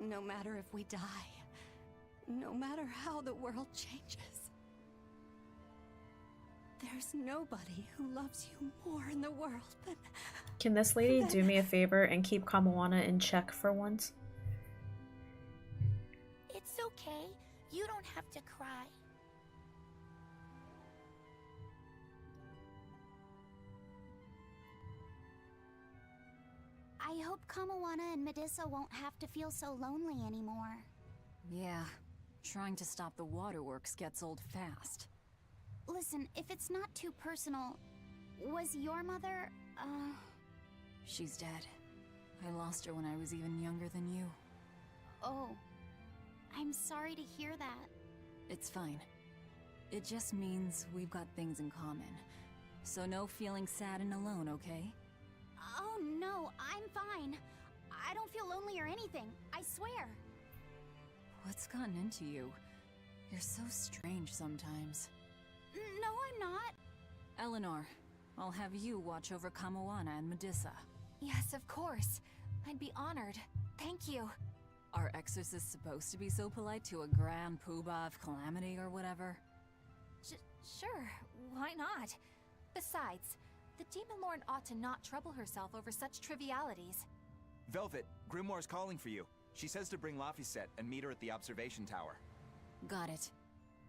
No matter if we die. No matter how the world changes. There's nobody who loves you more in the world than... Can this lady do me a favor and keep Kamoana in check for once? It's okay. You don't have to cry. I hope Kamoana and Medissa won't have to feel so lonely anymore. Yeah, trying to stop the waterworks gets old fast. Listen, if it's not too personal, was your mother, She's dead. I lost her when I was even younger than you. Oh, I'm sorry to hear that. It's fine. It just means we've got things in common. So no feeling sad and alone, okay? Oh no, I'm fine. I don't feel lonely or anything. I swear. What's gotten into you? You're so strange sometimes. No, I'm not. Eleanor, I'll have you watch over Kamoana and Medusa. Yes, of course. I'd be honored. Thank you. Are exorcists supposed to be so polite to a grand poobah of calamity or whatever? Sure, why not? Besides, the Demon Lord ought to not trouble herself over such trivialities. Velvet, Grimoire's calling for you. She says to bring Laphicet and meet her at the observation tower. Got it.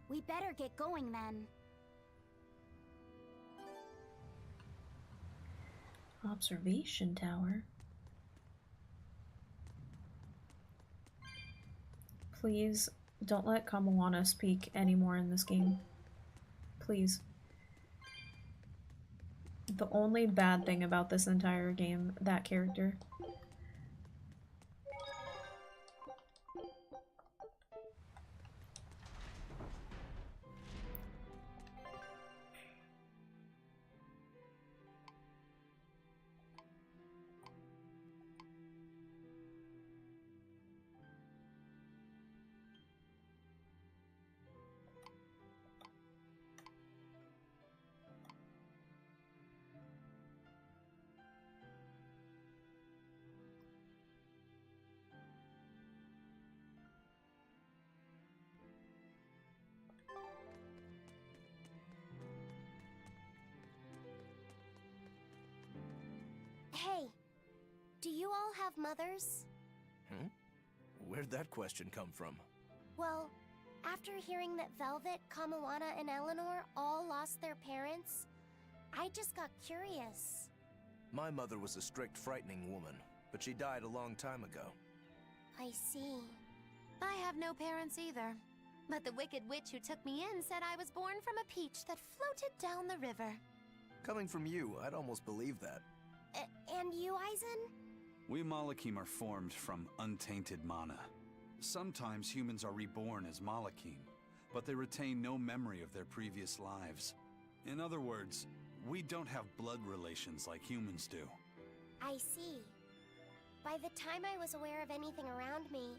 We better get going then. Observation tower. Please don't let Kamoana speak anymore in this game. Please. The only bad thing about this entire game, that character. Hey, do you all have mothers? Where'd that question come from? Well, after hearing that Velvet, Kamoana, and Eleanor all lost their parents, I just got curious. My mother was a strict, frightening woman, but she died a long time ago. I see. I have no parents either. But the wicked witch who took me in said I was born from a peach that floated down the river. Coming from you, I'd almost believe that. And you, Eisen? We Malakim are formed from untainted mana. Sometimes humans are reborn as Malakim, but they retain no memory of their previous lives. In other words, we don't have blood relations like humans do. I see. By the time I was aware of anything around me,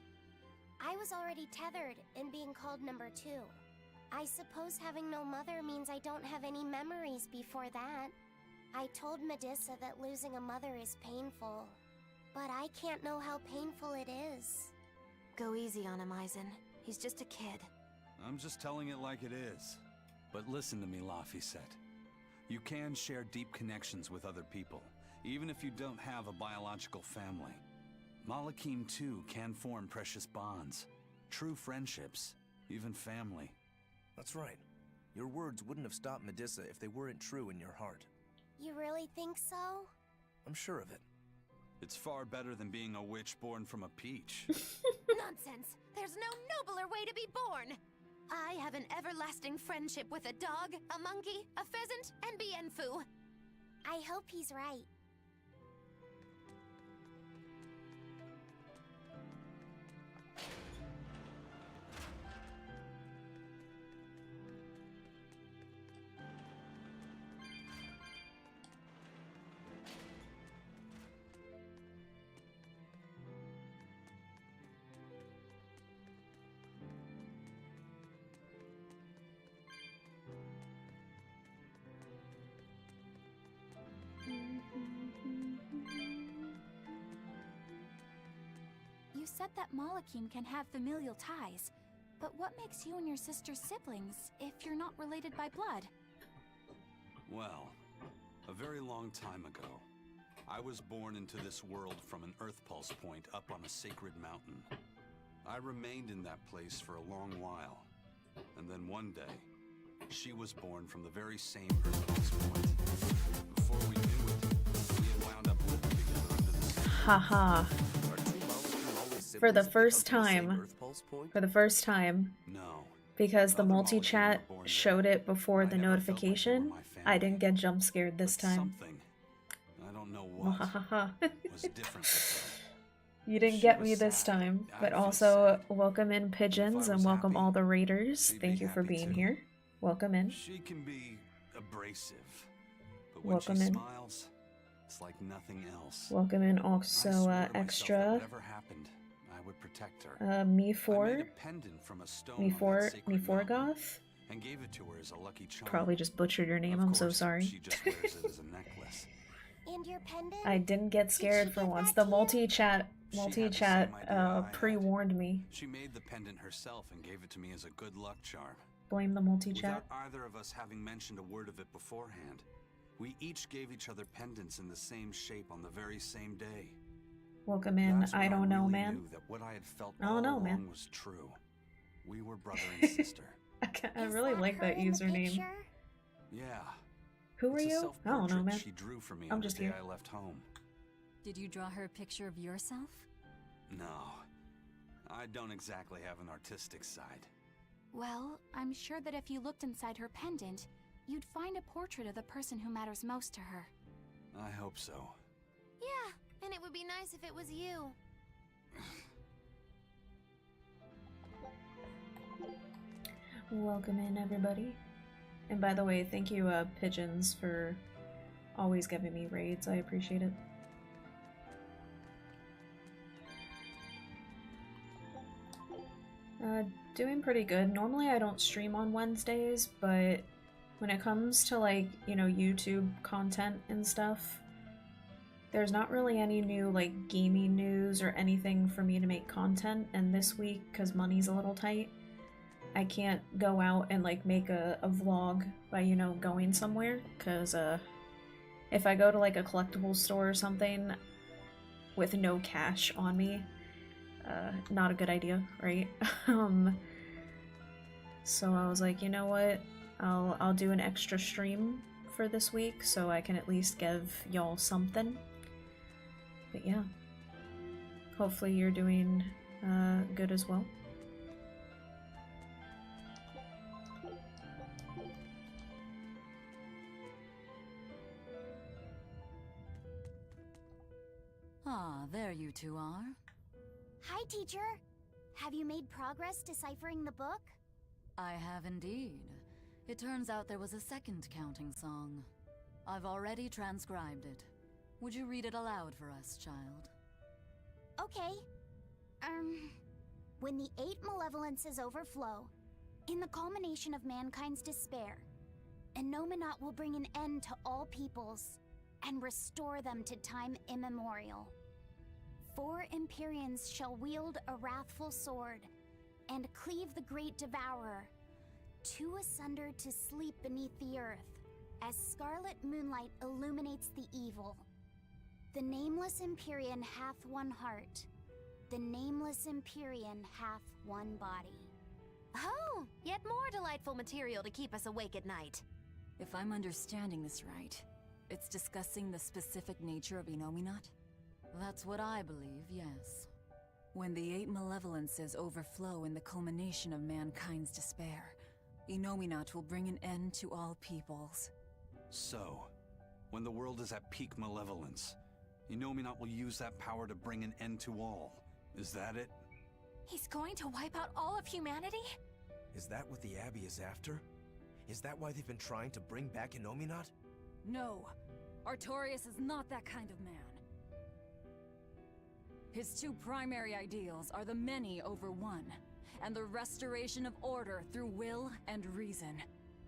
I was already tethered and being called number 2. I suppose having no mother means I don't have any memories before that. I told Medusa that losing a mother is painful, but I can't know how painful it is. Go easy on him, Eisen. He's just a kid. I'm just telling it like it is. But listen to me, Laphicet. You can share deep connections with other people, even if you don't have a biological family. Malakim, too, can form precious bonds, true friendships, even family. That's right. Your words wouldn't have stopped Medusa if they weren't true in your heart. You really think so? I'm sure of it. It's far better than being a witch born from a peach. Nonsense! There's no nobler way to be born! I have an everlasting friendship with a dog, a monkey, a pheasant, and Bienfu. I hope he's right. You said that Malakim can have familial ties, but what makes you and your sister siblings if you're not related by blood? Well, a very long time ago, I was born into this world from an Earth Pulse point up on a sacred mountain. I remained in that place for a long while, and then one day, she was born from the very same Earth Pulse point. Before we knew it, we had wound up living together under the same Haha. For the first time, No. because the Other multi-chat Malakim were born showed it before I the never felt like they were notification, my I family. didn't get jump scared this But time. Something, I don't know what, Mwahaha. was different with You didn't She get was me this sad. time, I but feel also sad. welcome in If pigeons I and was welcome happy, all the raiders. she'd be Thank you for happy being too. here. Welcome her. in. She can be abrasive, but when Welcome she in. smiles, It's like nothing else. Welcome in I also swore to myself that extra whatever happened, I would protect her. I me made for a pendant from a stone on that sacred mountain Goth. and gave it to her as a lucky charm. Probably just butchered your name. Of I'm so course, sorry. She just wears it as a necklace. And your pendant? I didn't get scared for once. The multi-chat pre-warned me. She made the pendant herself and gave it to me as a good luck charm. Blame the multi-chat. Without either of us having mentioned a word of it beforehand, we each gave each other pendants in the same shape on the very same day. Welcome in. That's when I don't know, really man. Knew that what I had felt I don't know, all man. along was true. We were brother and sister. I really like that username. Yeah. Who are It's a you? I don't know, self-portrait man. She drew for me I'm on just the day here. I left home. Did you draw her a picture of yourself? No, I don't exactly have an artistic side. Well, I'm sure that if you looked inside her pendant, you'd find a portrait of the person who matters most to her. I hope so. Yeah, and it would be nice if it was you. Welcome in, everybody. And by the way, thank you, Pigeons, for always giving me raids. I appreciate it. Doing pretty good. Normally I don't stream on Wednesdays, but when it comes to, like, you know, YouTube content and stuff, there's not really any new, like, gaming news or anything for me to make content, and this week, because money's a little tight, I can't go out and, like, make a vlog by, you know, going somewhere, because, if I go to, like, a collectible store or something with no cash on me, not a good idea, right? So I was like, you know what, I'll do an extra stream for this week so I can at least give y'all something. But yeah, hopefully you're doing good as well. Ah, there you two are. Hi, teacher. Have you made progress deciphering the book? I have indeed. It turns out there was a second counting song. I've already transcribed it. Would you read it aloud for us, child? Okay. When the 8 malevolences overflow, in the culmination of mankind's despair, Innominat will bring an end to all peoples and restore them to time immemorial. 4 Empyreans shall wield a wrathful sword and cleave the great devourer, 2 asunder to sleep beneath the earth, as scarlet moonlight illuminates the evil. The nameless Empyrean hath one heart, the nameless Empyrean hath one body. Oh, yet more delightful material to keep us awake at night. If I'm understanding this right, it's discussing the specific nature of Innominat? That's what I believe, yes. When the 8 malevolences overflow in the culmination of mankind's despair, Innominat will bring an end to all peoples. So, when the world is at peak malevolence, Innominat will use that power to bring an end to all. Is that it? He's going to wipe out all of humanity? Is that what the Abbey is after? Is that why they've been trying to bring back Innominat? No, Artorias is not that kind of man. His 2 primary ideals are the many over one, and the restoration of order through will and reason.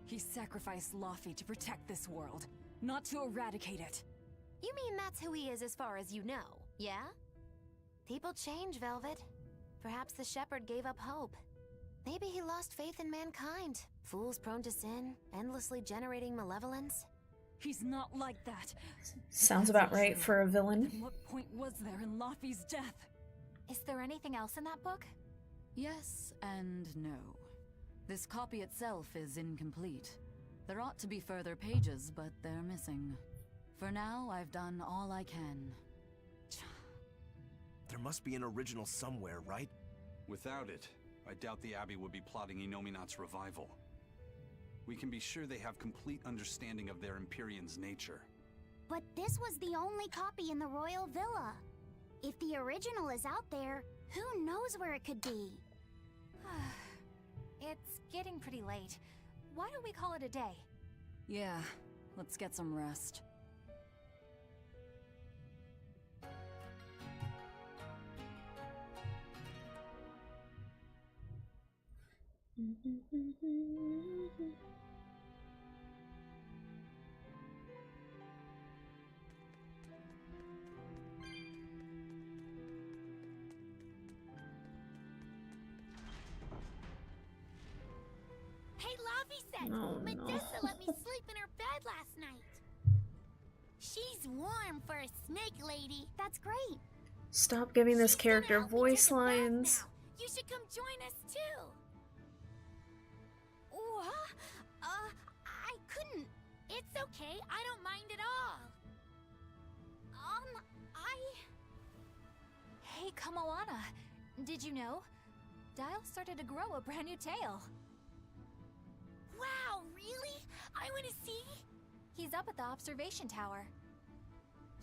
He sacrificed Laufey to protect this world, not to eradicate it. You mean that's who he is as far as you know, yeah? People change, Velvet. Perhaps the shepherd gave up hope. Maybe he lost faith in mankind. Fools prone to sin, endlessly generating malevolence. He's not like that. Sounds about right for a villain. Then what point was there in Laufey's death? Is there anything else in that book? Yes and no. This copy itself is incomplete. There ought to be further pages, but they're missing. For now, I've done all I can. There must be an original somewhere, right? Without it, I doubt the Abbey would be plotting Innominat's revival. We can be sure they have complete understanding of their Empyrean's nature. But this was the only copy in the royal villa. If the original is out there, who knows where it could be? It's getting pretty late. Why don't we call it a day? Yeah, let's get some rest. Hey, Lavi said Oh, Medissa no. let me sleep in her bed last night. She's warm for a snake lady. That's great. Stop giving this She's gonna character help me voice take a bath lines. now. You should come join us too. What? I couldn't. It's okay. I don't mind at all. Hey, Kamoana. Did you know? Dial started to grow a brand new tail. Wow, really? I want to see. He's up at the observation tower.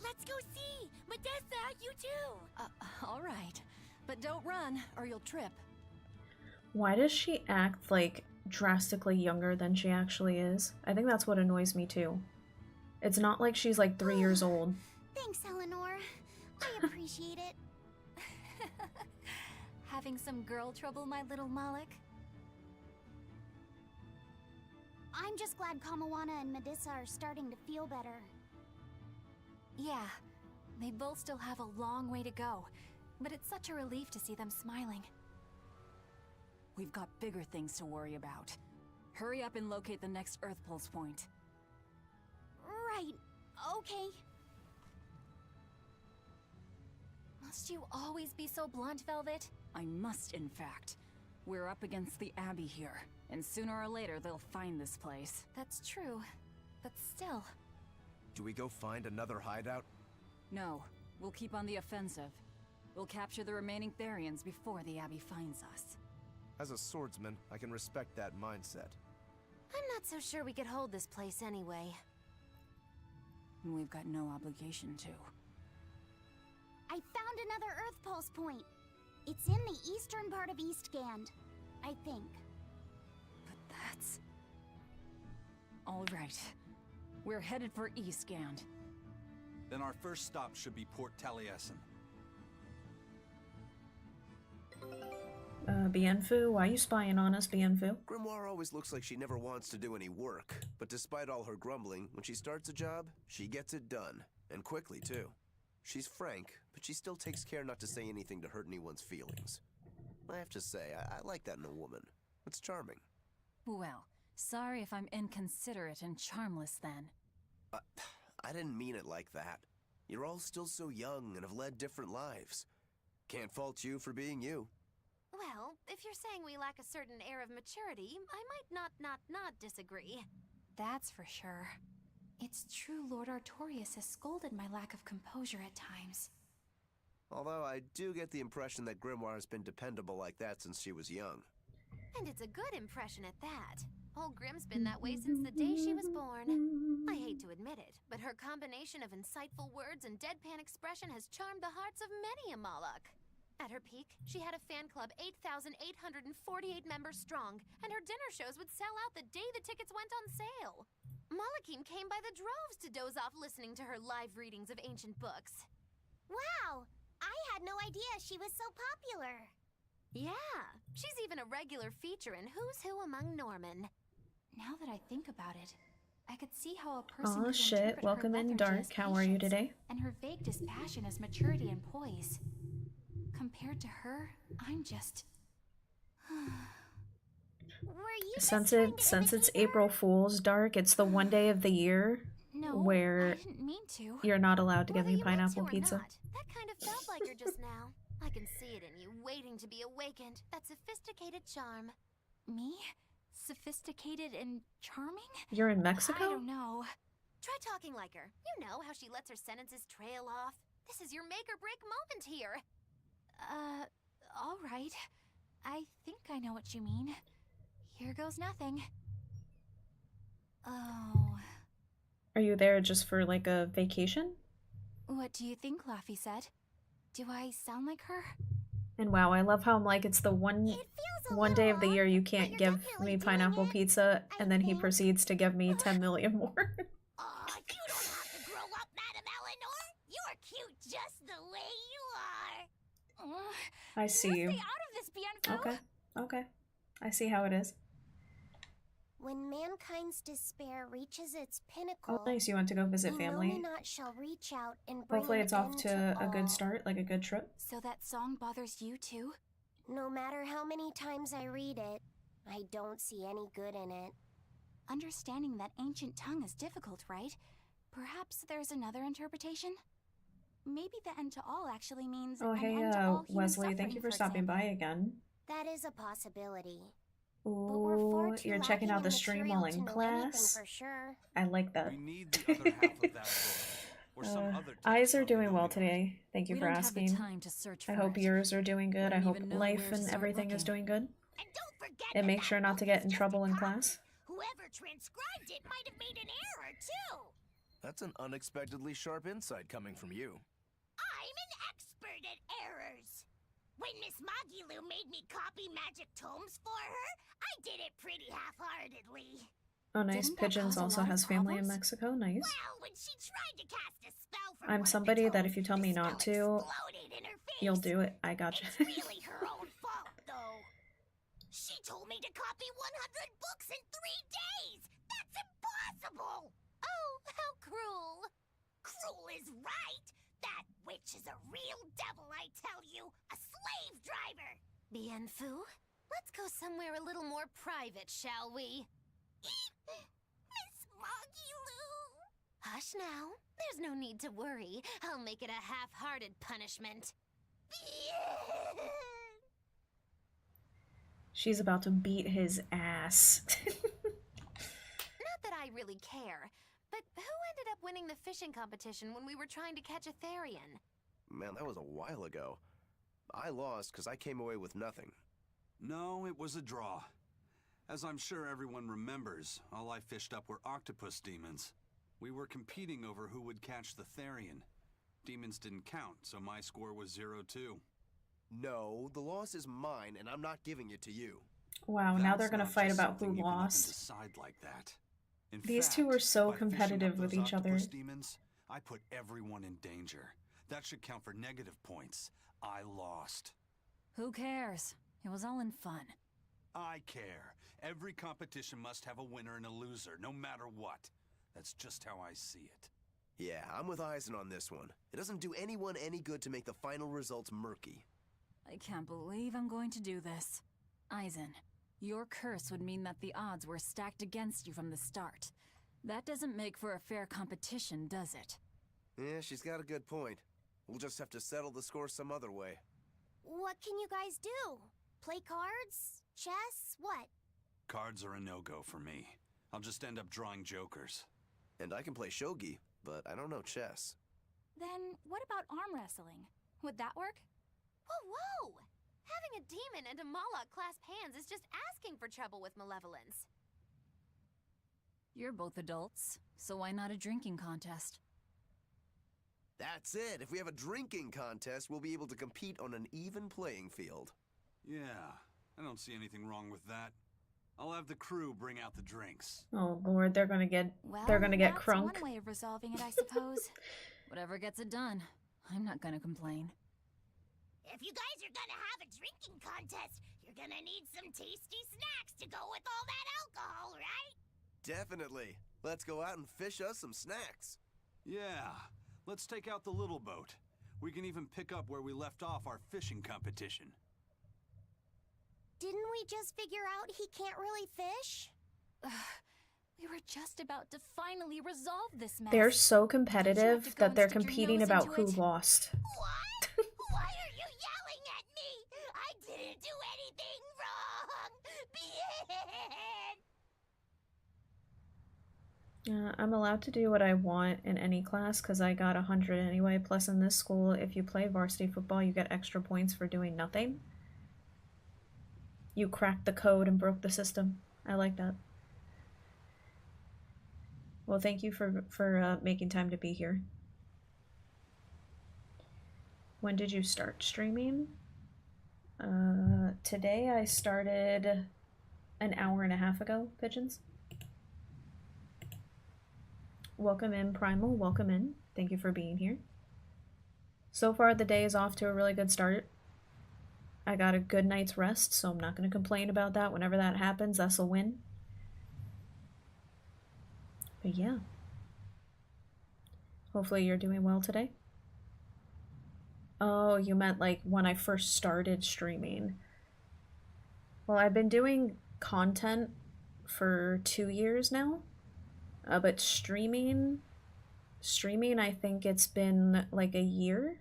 Let's go see. Medissa, you too. All right. But don't run, or you'll trip. Why does she act like drastically younger than she actually is? I think that's what annoys me too. It's not like she's like 3 years old. Thanks, Eleanor. I appreciate it. Having some girl trouble, my little Malik? I'm just glad Kamawana and Medissa are starting to feel better. Yeah, they both still have a long way to go, but it's such a relief to see them smiling. We've got bigger things to worry about. Hurry up and locate the next Earth Pulse point. Right. Okay. Must you always be so blunt, Velvet? I must, in fact. We're up against the Abbey here, and sooner or later they'll find this place. That's true, but still. Do we go find another hideout? No, we'll keep on the offensive. We'll capture the remaining Therians before the Abbey finds us. As a swordsman, I can respect that mindset. I'm not so sure we could hold this place anyway. We've got no obligation to. I found another Earth Pulse point. It's in the eastern part of Eastgand, I think. But that's... All right. We're headed for Eastgand. Then our first stop should be Port Taliesin. Bienfu, why are you spying on us, Bienfu? Grimoire always looks like she never wants to do any work, but despite all her grumbling, when she starts a job, she gets it done. And quickly, too. She's frank, but she still takes care not to say anything to hurt anyone's feelings. I have to say, I like that in a woman. It's charming. Well, sorry if I'm inconsiderate and charmless then. I didn't mean it like that. You're all still so young and have led different lives. Can't fault you for being you. Well, if you're saying we lack a certain air of maturity, I might not disagree. That's for sure. It's true Lord Artorius has scolded my lack of composure at times. Although I do get the impression that Grimoire has been dependable like that since she was young. And it's a good impression at that. Old Grim's been that way since the day she was born. I hate to admit it, but her combination of insightful words and deadpan expression has charmed the hearts of many a Moloch. At her peak, she had a fan club 8,848 members strong, and her dinner shows would sell out the day the tickets went on sale. Malakim came by the droves to doze off listening to her live readings of ancient books. Wow! I had no idea she was so popular. Yeah, she's even a regular feature in Who's Who Among Norman. Now that I think about it, I could see how a person Aw, could shit. interpret Welcome her in, lethargy Dark. as How are you patience, today? and her vague dispassion as maturity and poise. Compared to her, I'm just... Were you Since just trying it's to imitate her? April Fool's, Dark, it's the one day of the year No, where I didn't mean to. you're not allowed to give Whether me you meant pineapple to or pizza. not, that kind of felt like her just now. I can see it in you, waiting to be awakened. That sophisticated charm. Me? Sophisticated and charming? You're in I Mexico? don't know. Try talking like her. You know how she lets her sentences trail off. This is your make or break moment here. All right. I think I know what you mean. Here goes nothing. Oh. Are you there just for like a vacation? What do you think, Laffy said? Do I sound like her? And wow, I love how I'm like, it's the one day of the year you can't give me pineapple pizza, and then he proceeds to give me 10 million more. Aw, you don't have to grow up, Madam Eleanor. You're cute just the way you are. I see you. Stay out of this, Bienfu. Okay. I see how it is. When mankind's despair reaches its Oh, pinnacle, nice. You went to go visit family. Innominat shall reach out and bring Hopefully an it's off end to a good all. start, like a good trip. So that song bothers you too? No matter how many times I read it, I don't see any good in it. Understanding that ancient tongue is difficult, right? Perhaps there's another interpretation? Maybe the end to all actually means Oh, an hey, end to all human Wesley, thank suffering, you for stopping by again. That is a possibility. Ooh, you're checking out the stream while in class. For sure. I like that. We need the other half of that book, or some other text Eyes are probably doing well don't we? today. Thank you We for don't have the asking. time to search I for hope it. yours are doing good. I Wouldn't hope even know life where to and start everything is looking. doing good. And don't forget And that make that sure not book to get is in just trouble a in copy. class. Whoever transcribed it might have made an error, too. That's an unexpectedly sharp insight coming from you. I'm an expert at errors. When Miss Magilu made me copy magic tomes for her, I did it pretty half-heartedly. Oh, nice. Didn't that Pigeons cause a also lot of has family in problems? Mexico. Nice. Well, when she tried to cast a spell from I'm one somebody of the that tomes, if you tell the me not spell to, exploded in her face. you'll do it. I gotcha. It's really her own fault, though. She told me to copy 100 books in 3 days. That's impossible. Oh, how cruel! Cruel is right. That witch is a real devil, I tell you. A slave driver. Bien Fu, let's go somewhere a little more private, shall we? Miss Magilu. Hush now. There's no need to worry. I'll make it a half-hearted punishment. She's about to beat his ass. Not that I really care, but who ended up winning the fishing competition when we were trying to catch a Therian? Man, that was a while ago. I lost because I came away with nothing. No, it was a draw. As I'm sure everyone remembers, all I fished up were octopus demons. We were competing over who would catch the Therian. Demons didn't count, so my score was 0-2. No, the loss is mine, and I'm not giving it to you. Wow, now they're That's gonna not fight just about who something you can up and lost. decide like that. In These fact, two were so by fishing competitive up with those each other. octopus demons, I put everyone in danger. That should count for negative points. I lost. Who cares? It was all in fun. I care. Every competition must have a winner and a loser, no matter what. That's just how I see it. Yeah, I'm with Eisen on this one. It doesn't do anyone any good to make the final results murky. I can't believe I'm going to do this. Eisen, your curse would mean that the odds were stacked against you from the start. That doesn't make for a fair competition, does it? Yeah, she's got a good point. We'll just have to settle the score some other way. What can you guys do? Play cards? Chess? What? Cards are a no-go for me. I'll just end up drawing jokers. And I can play shogi, but I don't know chess. Then what about arm wrestling? Would that work? Whoa, whoa! Having a demon and a Moloch clasp hands is just asking for trouble with malevolence. You're both adults, so why not a drinking contest? That's it. If we have a drinking contest, we'll be able to compete on an even playing field. Yeah, I don't see anything wrong with that. I'll have the crew bring out the drinks. Oh lord, they're gonna get Well, crunk. that's one way of resolving it, I suppose. Whatever gets it done. I'm not gonna complain. If you guys are gonna have a drinking contest, you're gonna need some tasty snacks to go with all that alcohol, right? Definitely. Let's go out and fish us some snacks. Yeah, let's take out the little boat. We can even pick up where we left off our fishing competition. Didn't we just figure out he can't really fish? We were just about to finally resolve this mess. They're so Don't you have competitive to go that and they're stick your competing nose about into who it? lost. What? Why are you yelling at me? I didn't do anything wrong. Bien. I'm allowed to do what I want in any class because I got 100 anyway. Plus in this school, if you play varsity football, you get extra points for doing nothing. You cracked the code and broke the system. I like that. Well, thank you for making time to be here. When did you start streaming? Today I started an hour and a half ago, Pigeons. Welcome in, Primal. Welcome in. Thank you for being here. So far, the day is off to a really good start. I got a good night's rest, so I'm not going to complain about that. Whenever that happens, that's a win. But yeah. Hopefully you're doing well today. Oh, you meant like when I first started streaming. Well, I've been doing content for 2 years now. But streaming, I think it's been like a year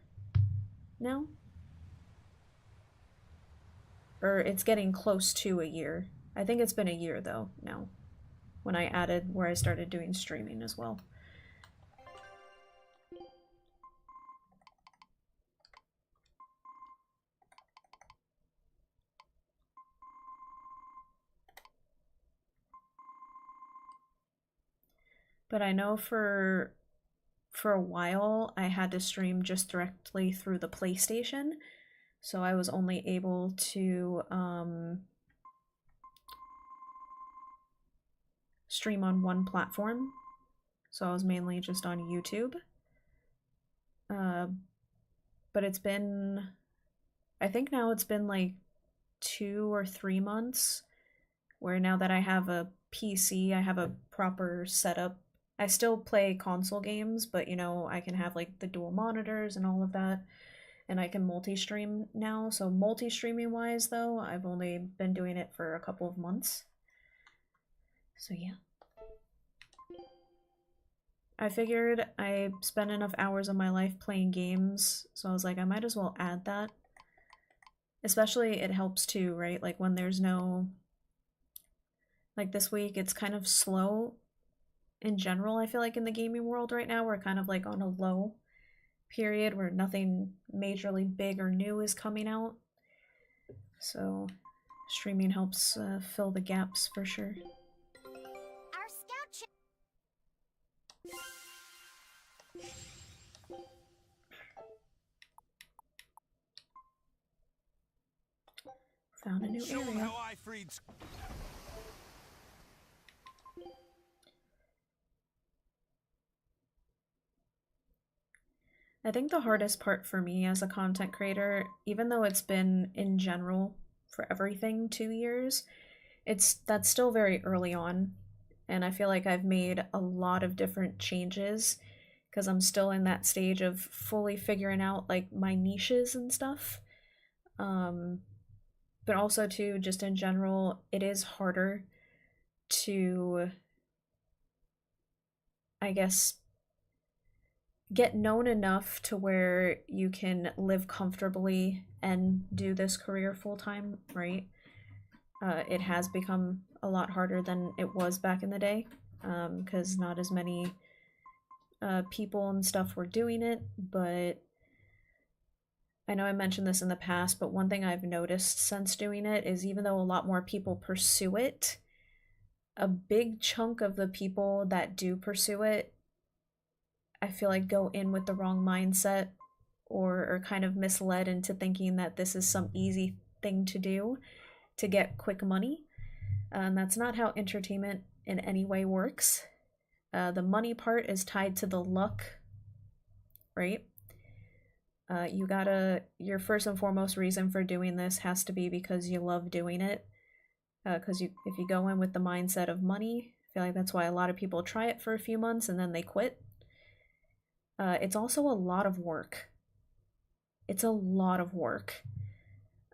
now. Or it's getting close to a year. I think it's been a year though now, when I added where I started doing streaming as well. But I know for a while I had to stream just directly through the PlayStation, so I was only able to stream on one platform. So I was mainly just on YouTube. But it's been, I think now it's been like 2 or 3 months where now that I have a PC, I have a proper setup. I still play console games, but you know, I can have like the dual monitors and all of that, and I can multi-stream now. So multi-streaming wise though, I've only been doing it for a couple of months. So yeah. I figured I spent enough hours of my life playing games, so I was like, I might as well add that. Especially it helps too, right? Like when there's no, like this week, it's kind of slow in general. I feel like in the gaming world right now, we're kind of like on a low period where nothing majorly big or new is coming out. So streaming helps fill the gaps for sure. Our scout Found a new Show 'em area. how I freed. I think the hardest part for me as a content creator, even though it's been in general for everything 2 years, that's still very early on, and I feel like I've made a lot of different changes because I'm still in that stage of fully figuring out like my niches and stuff. But also too, just in general, it is harder to, I guess, get known enough to where you can live comfortably and do this career full time, right? It has become a lot harder than it was back in the day, because not as many people and stuff were doing it. But I know I mentioned this in the past, but one thing I've noticed since doing it is even though a lot more people pursue it, a big chunk of the people that do pursue it, I feel like go in with the wrong mindset or are kind of misled into thinking that this is some easy thing to do to get quick money. And that's not how entertainment in any way works. The money part is tied to the luck, right? Your first and foremost reason for doing this has to be because you love doing it. Because if you go in with the mindset of money, I feel like that's why a lot of people try it for a few months and then they quit. It's also a lot of work. It's a lot of work.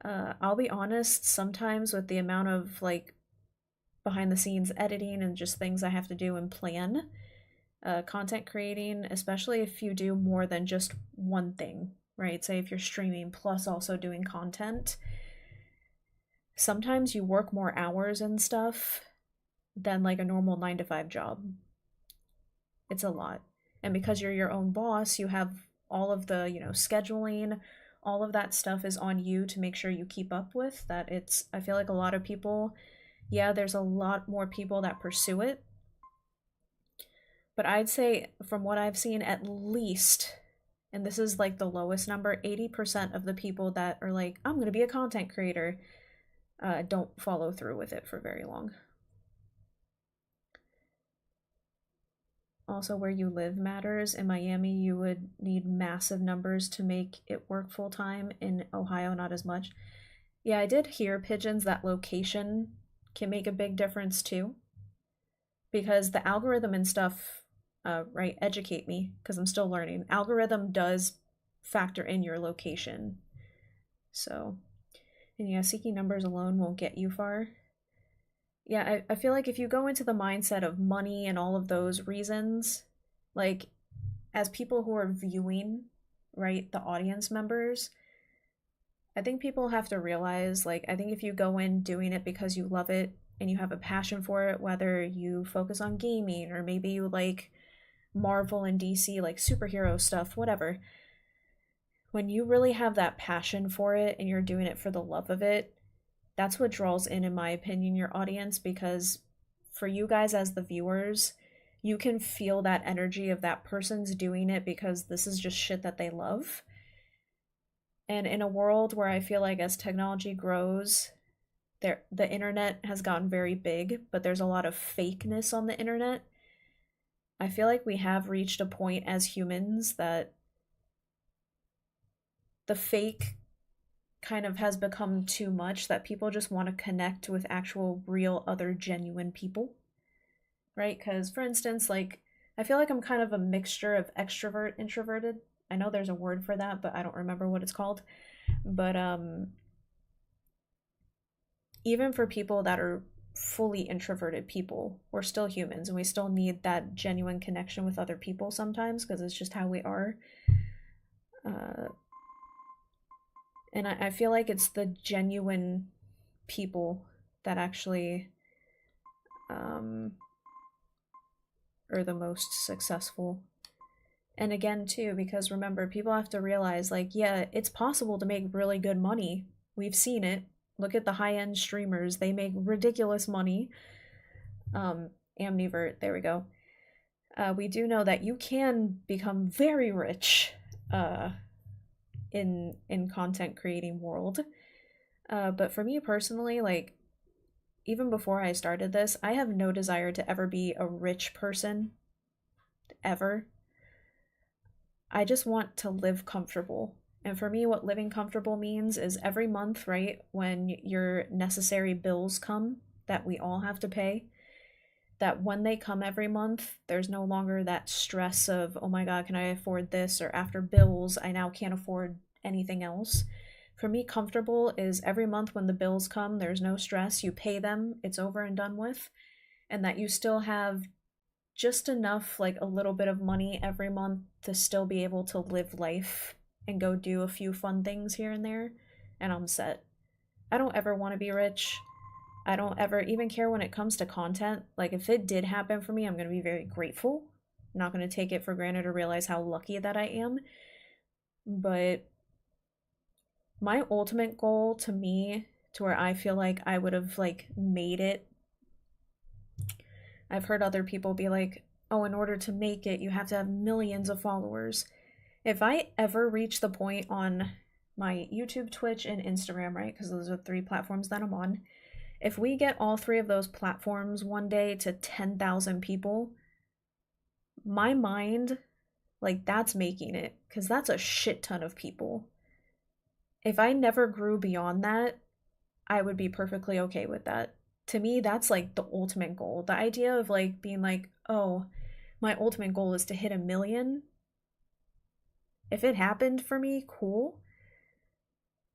I'll be honest, sometimes with the amount of like behind the scenes editing and just things I have to do and plan, content creating, especially if you do more than just one thing, right? Say if you're streaming plus also doing content, sometimes you work more hours and stuff than like a normal 9-to-5 job. It's a lot. And because you're your own boss, you have all of the, scheduling, all of that stuff is on you to make sure you keep up with that. I feel like a lot of people, yeah, there's a lot more people that pursue it. But I'd say from what I've seen, at least, and this is like the lowest number, 80% of the people that are like, I'm going to be a content creator, don't follow through with it for very long. Also, where you live matters. In Miami, you would need massive numbers to make it work full time. In Ohio, not as much. Yeah, I did hear pigeons that location can make a big difference too, because the algorithm and stuff, right, educate me because I'm still learning. Algorithm does factor in your location. So, and yeah, seeking numbers alone won't get you far. Yeah, I feel like if you go into the mindset of money and all of those reasons, like as people who are viewing, right, the audience members, I think people have to realize, like, I think if you go in doing it because you love it and you have a passion for it, whether you focus on gaming or maybe you like Marvel and DC, like superhero stuff, whatever, when you really have that passion for it and you're doing it for the love of it, that's what draws in my opinion, your audience, because for you guys as the viewers, you can feel that energy of that person's doing it because this is just shit that they love. And in a world where I feel like as technology grows, the internet has gotten very big, but there's a lot of fakeness on the internet. I feel like we have reached a point as humans that the fake kind of has become too much, that people just want to connect with actual real other genuine people, right? Because for instance, like I feel like I'm kind of a mixture of extrovert introverted. I know there's a word for that, but I don't remember what it's called. But even for people that are fully introverted people, we're still humans and we still need that genuine connection with other people sometimes because it's just how we are. And I feel like it's the genuine people that actually are the most successful. And again, too, because remember, people have to realize, like, yeah, it's possible to make really good money. We've seen it. Look at the high-end streamers. They make ridiculous money. Amnivert, there we go. We do know that you can become very rich in content creating world. But for me personally, like, even before I started this, I have no desire to ever be a rich person. Ever. I just want to live comfortable. And for me, what living comfortable means is every month, right, when your necessary bills come that we all have to pay, that when they come every month, there's no longer that stress of, oh my God, can I afford this? Or after bills, I now can't afford anything else. For me, comfortable is every month when the bills come, there's no stress. You pay them, it's over and done with. And that you still have just enough, like a little bit of money every month to still be able to live life and go do a few fun things here and there, and I'm set. I don't ever want to be rich. I don't ever even care when it comes to content. Like, if it did happen for me, I'm going to be very grateful. I'm not going to take it for granted or realize how lucky that I am. But my ultimate goal, to me, to where I feel like I would have, like, made it, I've heard other people be like, oh, in order to make it, you have to have millions of followers. If I ever reach the point on my YouTube, Twitch, and Instagram, right, because those are 3 platforms that I'm on, if we get all 3 of those platforms one day to 10,000 people, my mind, like, that's making it, because that's a shit ton of people. If I never grew beyond that, I would be perfectly okay with that. To me, that's like the ultimate goal. The idea of like being like, oh, my ultimate goal is to hit 1 million. If it happened for me, cool.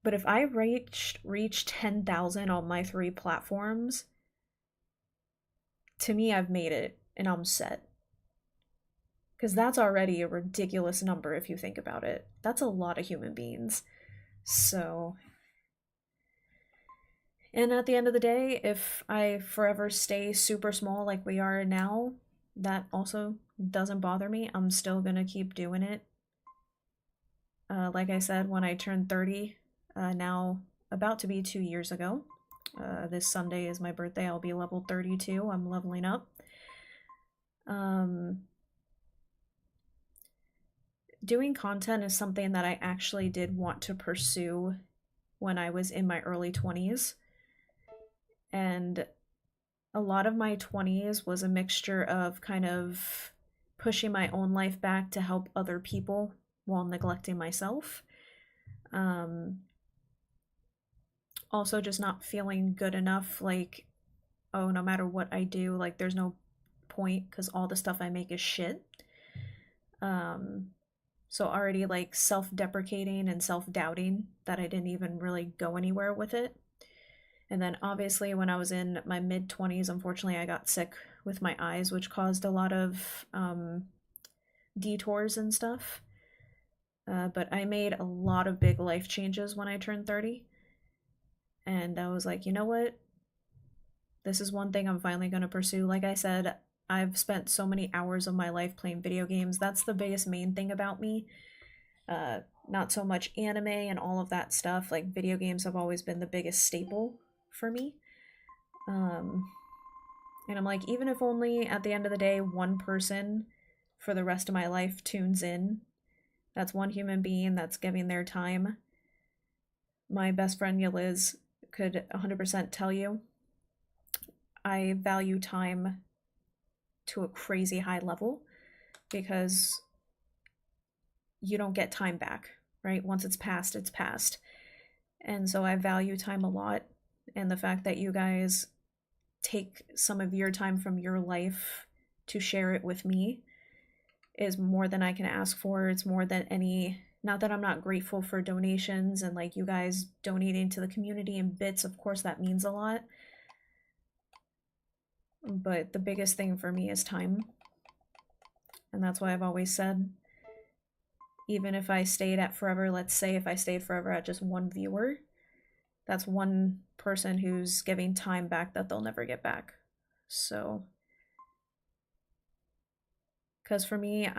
But if I reach 10,000 on my 3 platforms, to me, I've made it and I'm set. Because that's already a ridiculous number if you think about it. That's a lot of human beings. So, and at the end of the day, if I forever stay super small like we are now, that also doesn't bother me. I'm still gonna keep doing it. Like I said, when I turned 30, now about to be 2 years ago, this Sunday is my birthday. I'll be level 32. I'm leveling up. Doing content is something that I actually did want to pursue when I was in my early 20s. And a lot of my 20s was a mixture of kind of pushing my own life back to help other people while neglecting myself. also just not feeling good enough, like, oh, no matter what I do, like, there's no point because all the stuff I make is shit. So already, like, self-deprecating and self-doubting that I didn't even really go anywhere with it. And then obviously when I was in my mid-20s, unfortunately I got sick with my eyes, which caused a lot of detours and stuff. But I made a lot of big life changes when I turned 30. And I was like, you know what? This is one thing I'm finally going to pursue. Like I said, I've spent so many hours of my life playing video games. That's the biggest main thing about me. Not so much anime and all of that stuff. Like, video games have always been the biggest staple for me. And I'm like, even if only at the end of the day, one person for the rest of my life tunes in, that's one human being that's giving their time. My best friend Yaliz could 100% tell you, I value time to a crazy high level because you don't get time back, right? Once it's past, it's past. And so I value time a lot, and the fact that you guys take some of your time from your life to share it with me is more than I can ask for. It's more than any, not that I'm not grateful for donations and like you guys donating to the community in bits, of course that means a lot. But the biggest thing for me is time. And that's why I've always said, even if I stayed at forever, let's say if I stayed forever at just one viewer, that's one person who's giving time back that they'll never get back. So, because for me,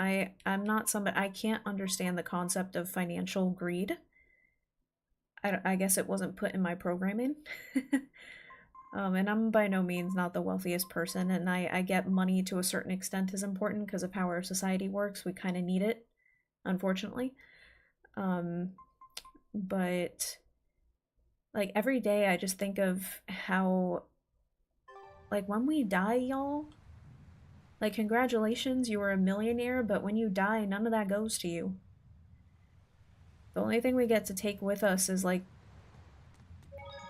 I'm not somebody, I can't understand the concept of financial greed. I guess it wasn't put in my programming. And I'm by no means not the wealthiest person, and I get money to a certain extent is important because of how our society works. We kind of need it, unfortunately. But like every day I just think of how, like, when we die, y'all, like, congratulations, you were a millionaire, but when you die, none of that goes to you. The only thing we get to take with us is like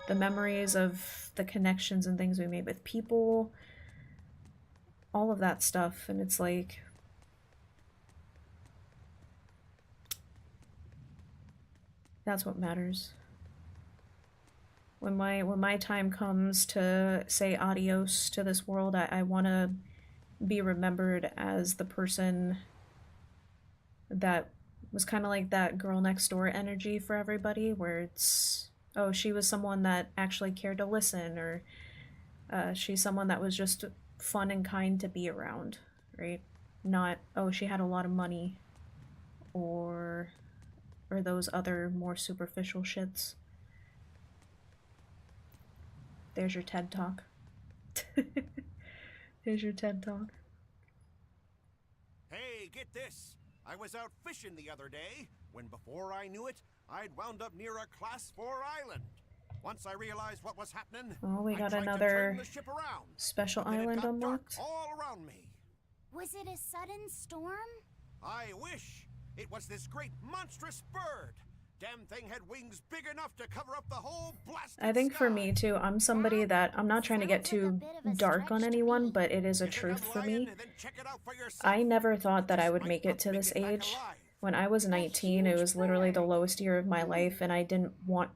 the memories of the connections and things we made with people, all of that stuff. And it's like, that's what matters. When my time comes to say adios to this world, I want to be remembered as the person that was kind of like that girl next door energy for everybody, where it's, oh, she was someone that actually cared to listen, or she's someone that was just fun and kind to be around, right? Not, oh, she had a lot of money, or those other more superficial shits. There's your TED Talk. There's your TED Talk. Hey, get this. I was out fishing the other day, when before I knew it, I'd wound up near a Class 4 island. Once I realized what was happening, Oh, we got another special island unlocked. All around me. Was it a sudden storm? I wish. It was this great monstrous bird. Damn thing had wings big enough to cover up the whole blasted I think for sky. me too, I'm somebody that, I'm not trying to get too dark on anyone, but it is a truth for me. I never thought that I would make it to this age. When I was 19, it was literally the lowest year of my life, and I didn't want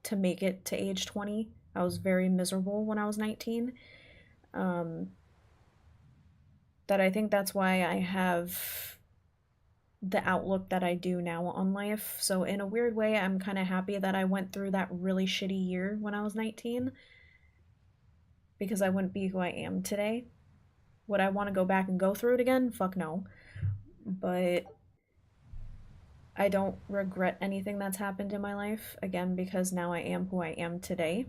to make it to age 20. I was very miserable when I was 19. That I think that's why I have the outlook that I do now on life. So in a weird way, I'm kind of happy that I went through that really shitty year when I was 19, because I wouldn't be who I am today. Would I want to go back and go through it again? Fuck no. But I don't regret anything that's happened in my life, again, because now I am who I am today.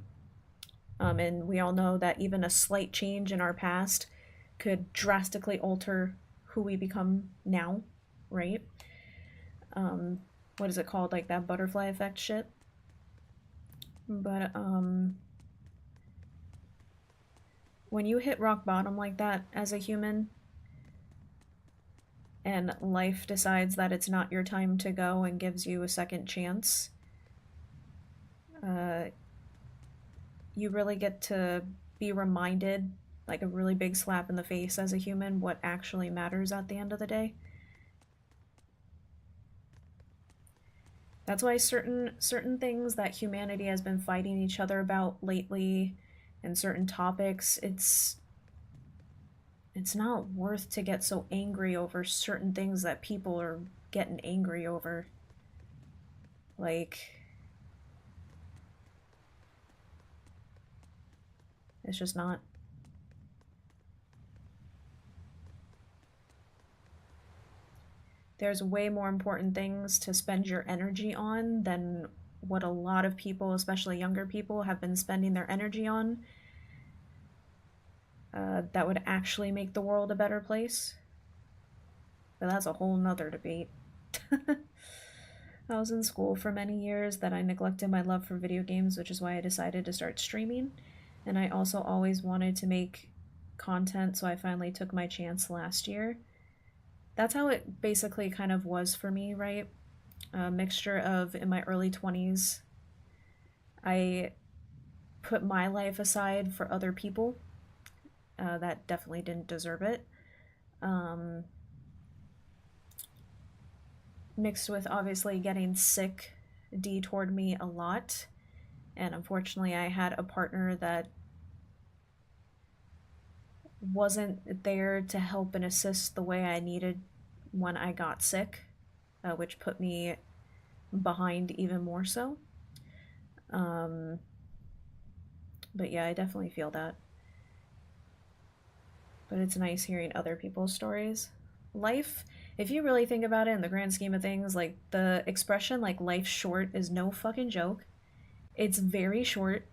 And we all know that even a slight change in our past could drastically alter who we become now, right? What is it called? Like that butterfly effect shit? But, when you hit rock bottom like that as a human, and life decides that it's not your time to go and gives you a second chance, you really get to be reminded, like a really big slap in the face as a human, what actually matters at the end of the day. That's why certain things that humanity has been fighting each other about lately, and certain topics, it's not worth to get so angry over certain things that people are getting angry over. Like, it's just not. There's way more important things to spend your energy on than what a lot of people, especially younger people, have been spending their energy on. That would actually make the world a better place. But that's a whole nother debate. I was in school for many years, that I neglected my love for video games, which is why I decided to start streaming. And I also always wanted to make content, so I finally took my chance last year. That's how it basically kind of was for me, right? A mixture of, in my early 20s, I put my life aside for other people that definitely didn't deserve it. Mixed with obviously getting sick detoured me a lot. And unfortunately, I had a partner that wasn't there to help and assist the way I needed when I got sick, which put me behind even more so. But yeah, I definitely feel that. But it's nice hearing other people's stories. Life, if you really think about it in the grand scheme of things, like the expression like life's short is no fucking joke. It's very short.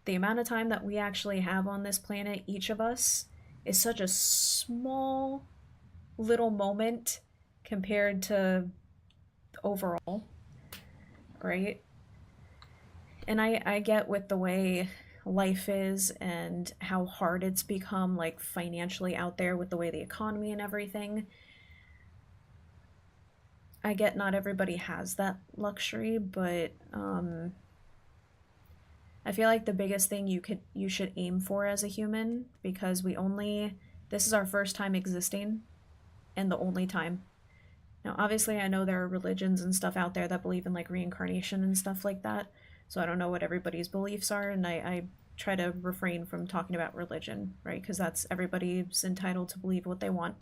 The amount of time that we actually have on this planet, each of us, is such a small little moment compared to overall, right? And I get with the way life is and how hard it's become, like financially out there with the way the economy and everything. I get not everybody has that luxury, but I feel like the biggest thing you should aim for as a human, because this is our first time existing and the only time. Now, obviously, I know there are religions and stuff out there that believe in like reincarnation and stuff like that, so I don't know what everybody's beliefs are, and I try to refrain from talking about religion, right? Because that's, everybody's entitled to believe what they want.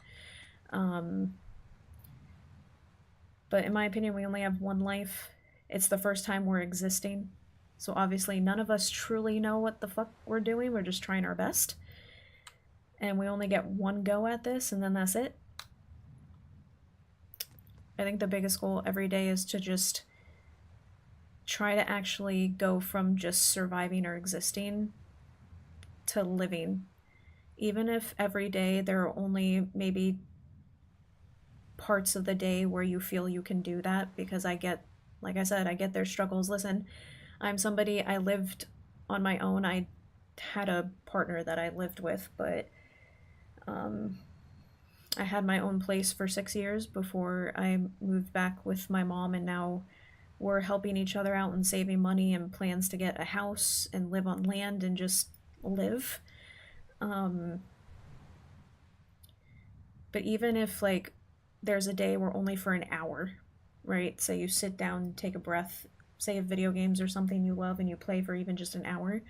But in my opinion, we only have one life. It's the first time we're existing. So obviously none of us truly know what the fuck we're doing. We're just trying our best. And we only get one go at this, and then that's it. I think the biggest goal every day is to just try to actually go from just surviving or existing to living. Even if every day there are only maybe parts of the day where you feel you can do that, because I get, like I said, I get their struggles. Listen, I'm somebody, I lived on my own. I had a partner that I lived with, but I had my own place for 6 years before I moved back with my mom, and now we're helping each other out and saving money and plans to get a house and live on land and just live. But even if like there's a day where only for an hour, right? Say you sit down, take a breath, say if video games or something you love and you play for even just an hour.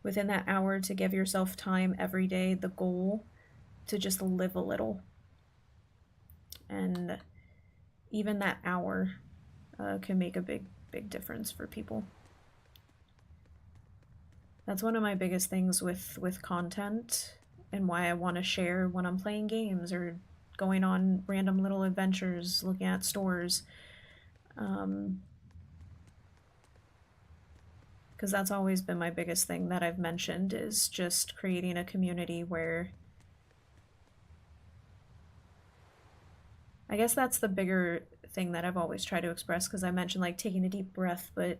Within that hour, to give yourself time every day, the goal to just live a little. And even that hour can make a big difference for people. That's one of my biggest things with content, and why I want to share when I'm playing games or going on random little adventures, looking at stores. Because that's always been my biggest thing that I've mentioned, is just creating a community where, I guess that's the bigger thing that I've always tried to express, because I mentioned like taking a deep breath, but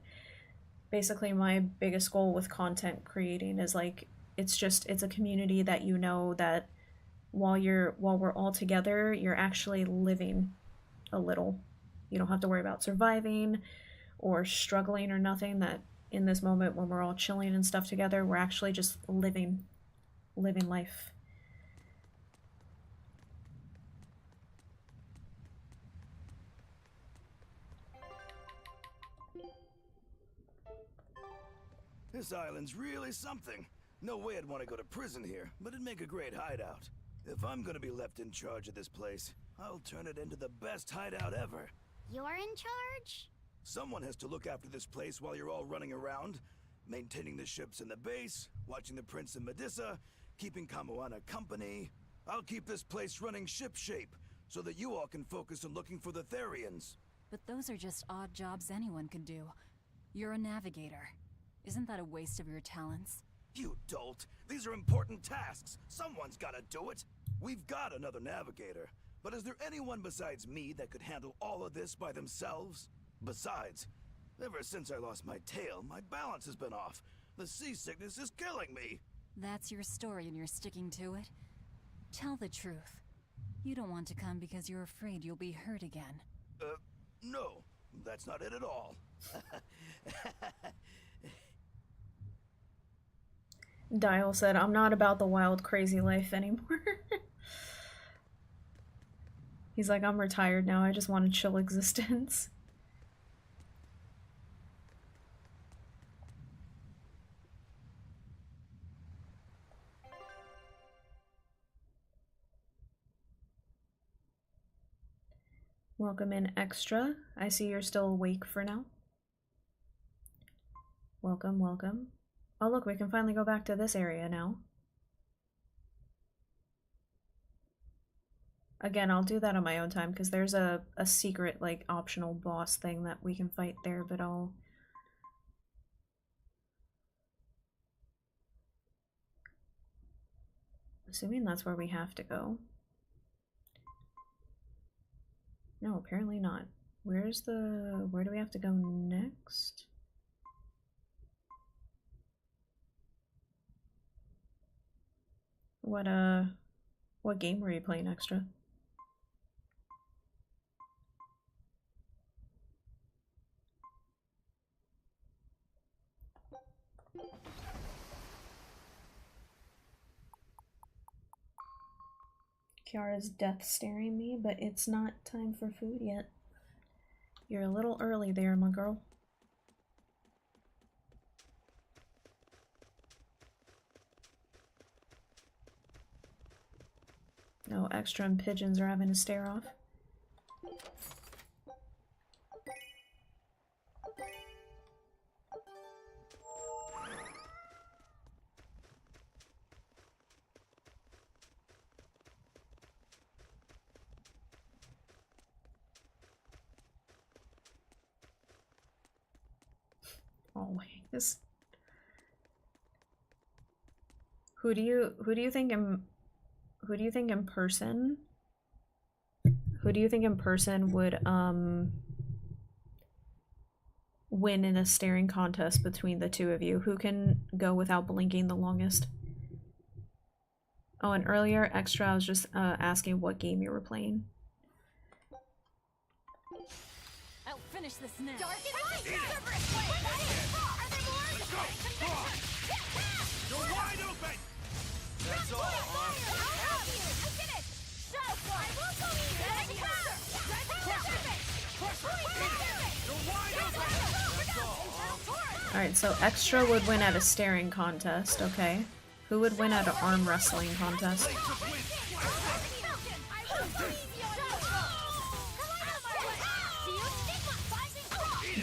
basically my biggest goal with content creating is like, it's a community that, you know, that while we're all together, you're actually living a little. You don't have to worry about surviving or struggling or nothing. That in this moment when we're all chilling and stuff together. We're actually just living life. This island's really something. No way I'd want to go to prison here, but it'd make a great hideout. If I'm gonna be left in charge of this place, I'll turn it into the best hideout ever. You're in charge? Someone has to look after this place while you're all running around, maintaining the ships in the base, watching the Prince and Medusa, keeping Kamoana company. I'll keep this place running ship-shape, so that you all can focus on looking for the Therians. But those are just odd jobs anyone could do. You're a navigator. Isn't that a waste of your talents? You dolt! These are important tasks! Someone's gotta do it! We've got another navigator, but is there anyone besides me that could handle all of this by themselves? Besides, ever since I lost my tail, my balance has been off. The seasickness is killing me! That's your story and you're sticking to it? Tell the truth. You don't want to come because you're afraid you'll be hurt again. No. That's not it at all. Dial said, I'm not about the wild, crazy life anymore. He's like, I'm retired now, I just want a chill existence. Welcome in, Extra. I see you're still awake for now. Welcome, welcome. Oh look, we can finally go back to this area now. Again, I'll do that on my own time because there's a secret, like, optional boss thing that we can fight there, but I'll... Assuming that's where we have to go. No, apparently not. Where do we have to go next? What game were you playing, Extra? Kiara's death staring me, but it's not time for food yet. You're a little early there, my girl. No, Extra and Pigeons are having a stare off. Always. Who do you think in person would win in a staring contest between the two of you? Who can go without blinking the longest? Oh, and earlier, Extra, I was just asking what game you were playing. I'll finish this now. You're wide open! That's all, I did it! So I will go easy! You're wide open! That's all. Alright, so Extra would win at a staring contest, okay. Who would win at an arm wrestling contest?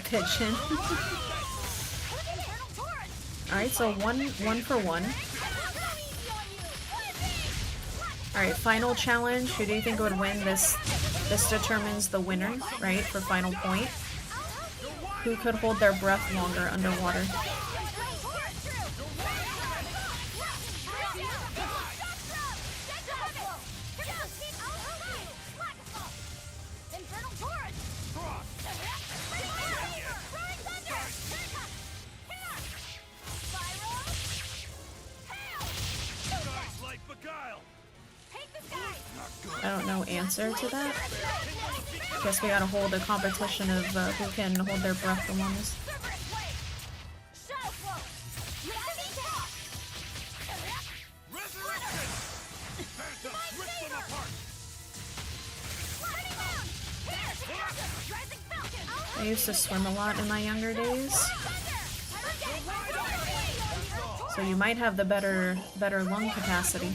Pigeon. Alright, so one for one. Alright, final challenge. Who do you think would win this? This determines the winner, right? For final point. Who could hold their breath longer underwater? I don't know answer to that. Guess we gotta hold a competition of who can hold their breath the longest. used to swim a lot in my younger days. So you might have the better lung capacity.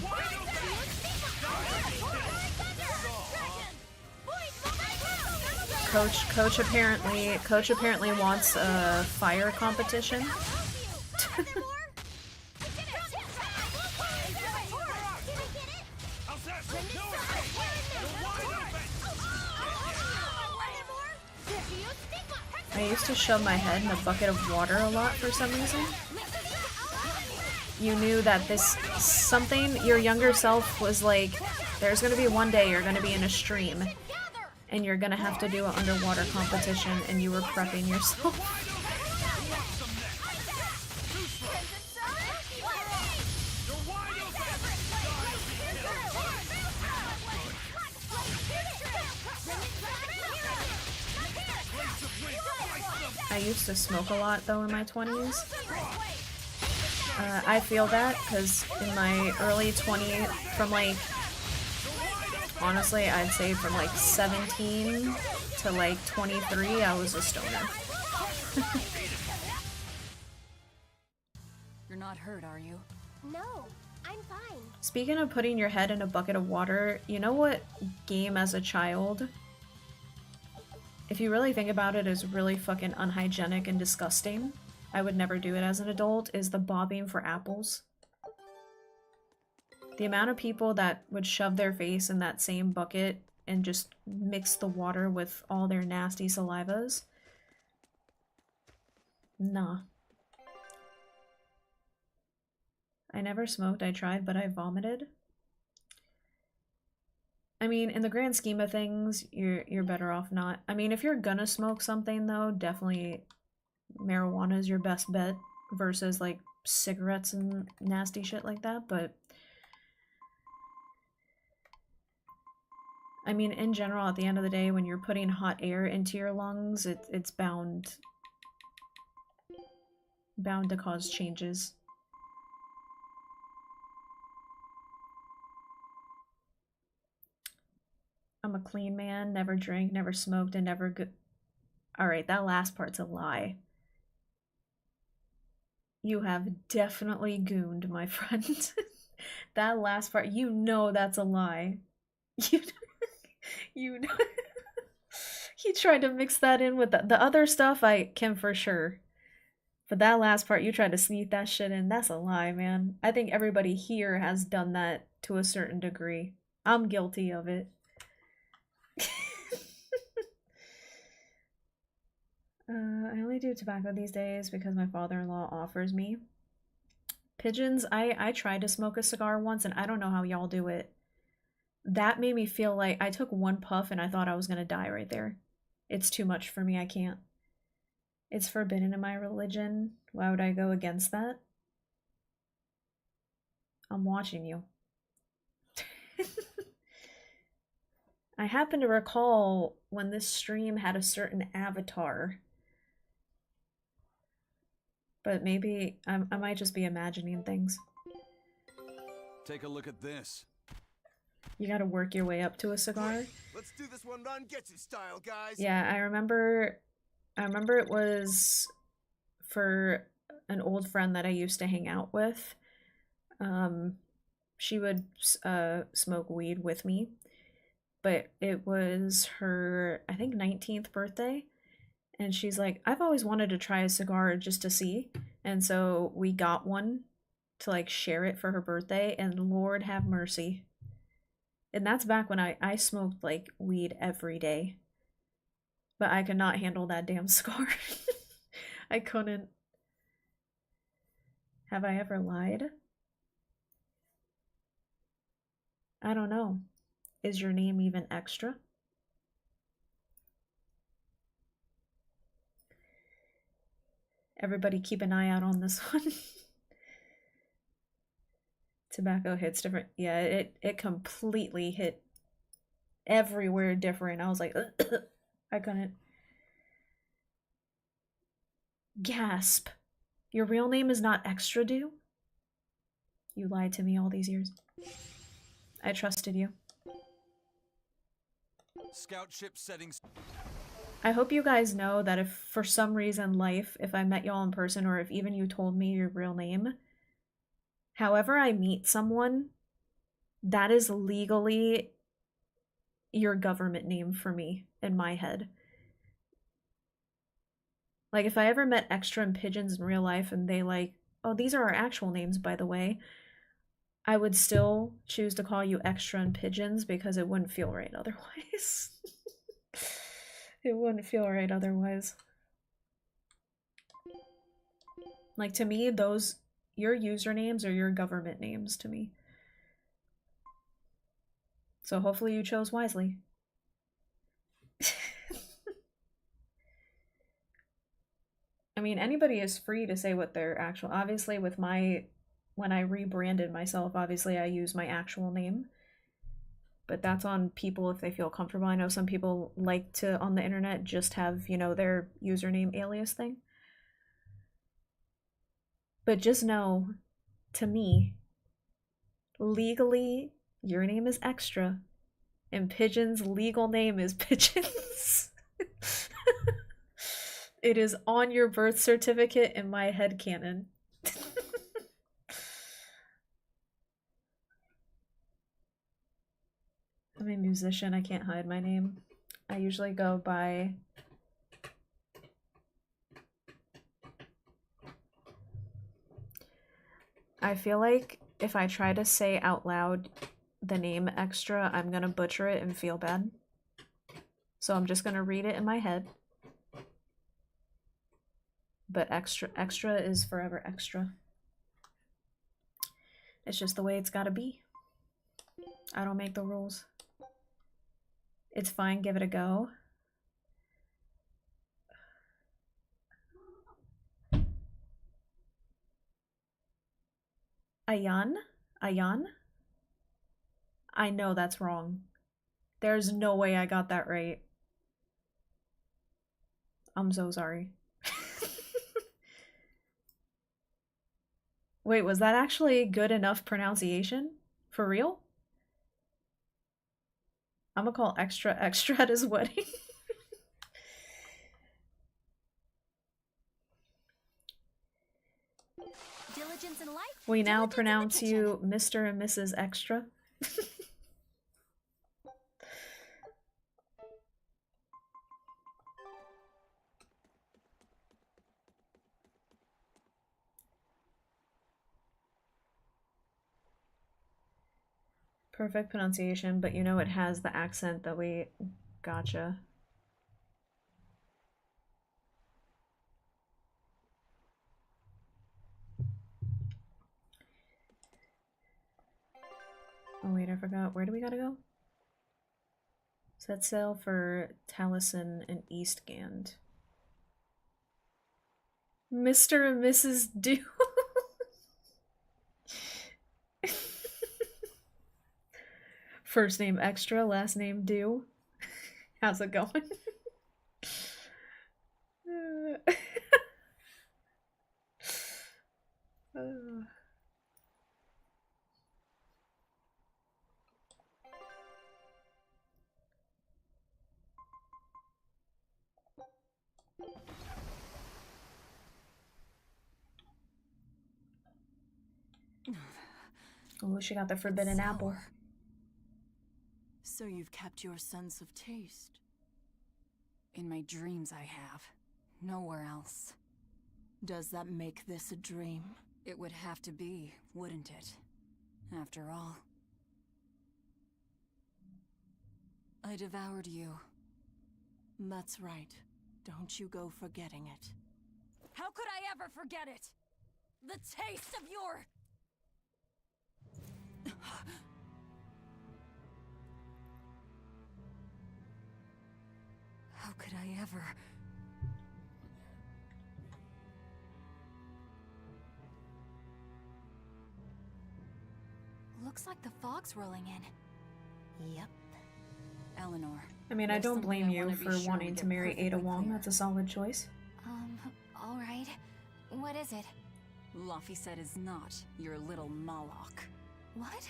Coach apparently wants a fire competition. I used to shove my head in a bucket of water a lot for some reason. You knew that your younger self was like, there's gonna be one day you're gonna be in a stream and you're gonna have to do an underwater competition, and you were prepping yourself. I used to smoke a lot though in my 20s. I feel that because in my early 20s, from like, honestly, I'd say from like 17 to like 23, I was a stoner. You're not hurt, are you? No, I'm fine. Speaking of putting your head in a bucket of water, you know what game as a child, if you really think about it, is really fucking unhygienic and disgusting? I would never do it as an adult, is the bobbing for apples. The amount of people that would shove their face in that same bucket and just mix the water with all their nasty salivas. Nah. I never smoked, I tried, but I vomited. I mean, in the grand scheme of things, you're better off not. I mean, if you're gonna smoke something though, definitely marijuana is your best bet versus like cigarettes and nasty shit like that, but I mean, in general, at the end of the day, when you're putting hot air into your lungs, it's bound to cause changes. I'm a clean man, never drank, never smoked, and never go— Alright, that last part's a lie. You have definitely gooned, my friend. That last part, you know that's a lie. You know. He tried to mix that in with the other stuff, I can for sure. But that last part, you tried to sneak that shit in, that's a lie, man. I think everybody here has done that to a certain degree. I'm guilty of it. I only do tobacco these days because my father-in-law offers me. Pigeons, I tried to smoke a cigar once and I don't know how y'all do it. That made me feel like I took one puff and I thought I was gonna die right there. It's too much for me, I can't. It's forbidden in my religion. Why would I go against that? I'm watching you. I happen to recall when this stream had a certain avatar. But maybe I might just be imagining things. Take a look at this. You gotta work your way up to a cigar. Let's do this one run get you style, guys. Yeah, I remember it was for an old friend that I used to hang out with. She would smoke weed with me. But it was her, I think, 19th birthday. And she's like, I've always wanted to try a cigar just to see. And so we got one to like share it for her birthday. And Lord have mercy. And that's back when I smoked like weed every day. But I could not handle that damn cigar. I couldn't. Have I ever lied? I don't know. Is your name even extra? Everybody keep an eye out on this one. Tobacco hits different. Yeah, it completely hit everywhere different. I was like, I couldn't. Gasp. Your real name is not Extra Do? You lied to me all these years. I trusted you. Scout ship settings. I hope you guys know that if for some reason if I met y'all in person, or if even you told me your real name, however I meet someone, that is legally your government name for me in my head. Like, if I ever met Extra and Pigeons in real life and they like, oh, these are our actual names, by the way, I would still choose to call you Extra and Pigeons because it wouldn't feel right otherwise. It wouldn't feel right otherwise. Like, to me, those, your usernames are your government names to me. So hopefully you chose wisely. I mean, anybody is free to say what their actual, obviously with my, when I rebranded myself, obviously I use my actual name. But that's on people if they feel comfortable. I know some people like to, on the internet, just have, you know, their username alias thing. But just know, to me, legally, your name is Extra, and Pigeon's legal name is Pigeons. It is on your birth certificate in my headcanon. I'm a musician, I can't hide my name. I usually go by... I feel like if I try to say out loud the name Extra, I'm gonna butcher it and feel bad. So I'm just gonna read it in my head. But Extra is forever Extra. It's just the way it's gotta be. I don't make the rules. It's fine, give it a go. Ayan? Ayan? I know that's wrong. There's no way I got that right. I'm so sorry. Wait, was that actually good enough pronunciation? For real? I'm gonna call Extra at his wedding. Diligence in life. We now pronounce you Mr. and Mrs. Extra. Perfect pronunciation, but you know it has the accent that we... Gotcha. Oh wait, I forgot. Where do we gotta go? Set sail for Taliesin and Eastgand. Mr. and Mrs. Dew. First name Extra, last name Dew. How's it going? Oh, she got the forbidden apple. So you've kept your sense of taste. In my dreams I have. Nowhere else. Does that make this a dream? It would have to be, wouldn't it? After all. I devoured you. That's right. Don't you go forgetting it. How could I ever forget it? The taste of your... How could I ever... Looks like the fog's rolling in. Yep. Eleanor. I mean, I don't blame you for wanting to marry Ada Wong. That's a solid choice. Alright. What is it? Laphicet is not your little Moloch. What?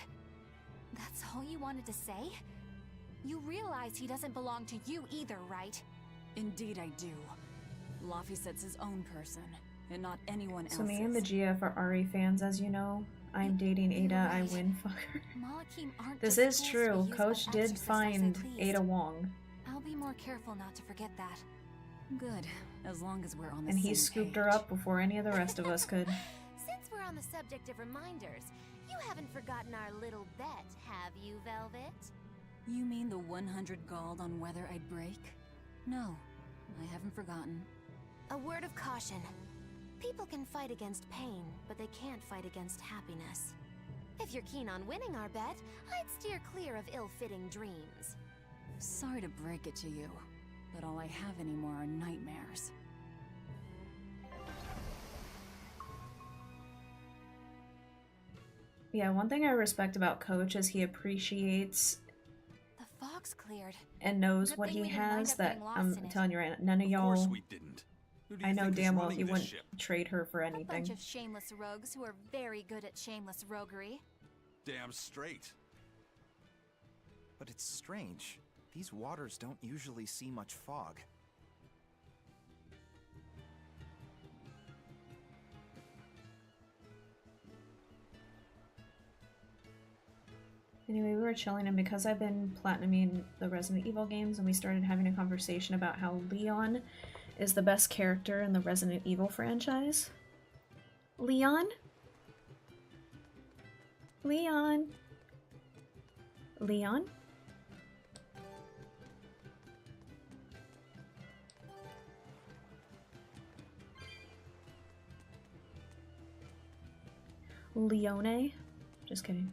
That's all you wanted to say? You realize he doesn't belong to you either, right? Indeed I do. Laphicet's his own person, and not anyone else's. So me and the GF are Ari fans, as you know. I'm dating Ada, I win, fucker. Malakim aren't This just is fools true. to use Coach or did exercise as find they please. Ada Wong. I'll be more careful not to forget that. Good, as long as we're on the And same he scooped page. her up before any of the rest of us could. Since we're on the subject of reminders, you haven't forgotten our little bet, have you, Velvet? You mean the 100 gold on whether I'd break? No, I haven't forgotten. A word of caution. People can fight against pain, but they can't fight against happiness. If you're keen on winning our bet, I'd steer clear of ill-fitting dreams. Sorry to break it to you, but all I have anymore are nightmares. Yeah, one thing I respect about Coach is he appreciates The fog's cleared. and knows Good what thing he we didn't wind has up that getting lost I'm in it. telling you right now, none of Of course y'all. we didn't. Who do you I know think is damn well running he this wouldn't ship? trade her for A anything. bunch of shameless rogues who are very good at shameless roguery. Damn straight. But it's strange. These waters don't usually see much fog. Anyway, we were chilling, and because I've been platinuming the Resident Evil games, and we started having a conversation about how Leon is the best character in the Resident Evil franchise. Leon? Leon? Leon? Leone? Just kidding.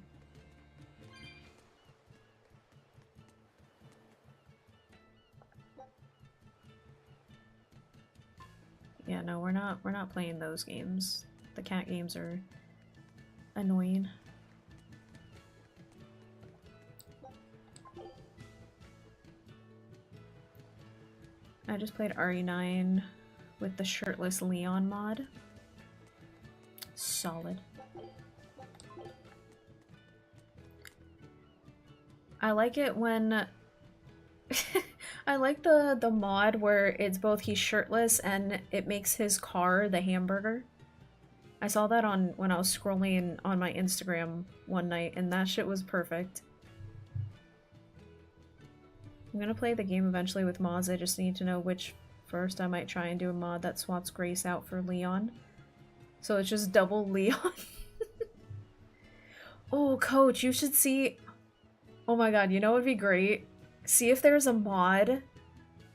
Yeah, no, we're not playing those games. The cat games are annoying. I just played RE9 with the shirtless Leon mod. Solid. I like it when I like the mod where it's both he's shirtless and it makes his car the hamburger. I saw that on when I was scrolling on my Instagram one night, and that shit was perfect. I'm gonna play the game eventually with mods. I just need to know which first. I might try and do a mod that swaps Grace out for Leon. So it's just double Leon. Oh, Coach, you should see... Oh my god, you know what would be great? See if there's a mod,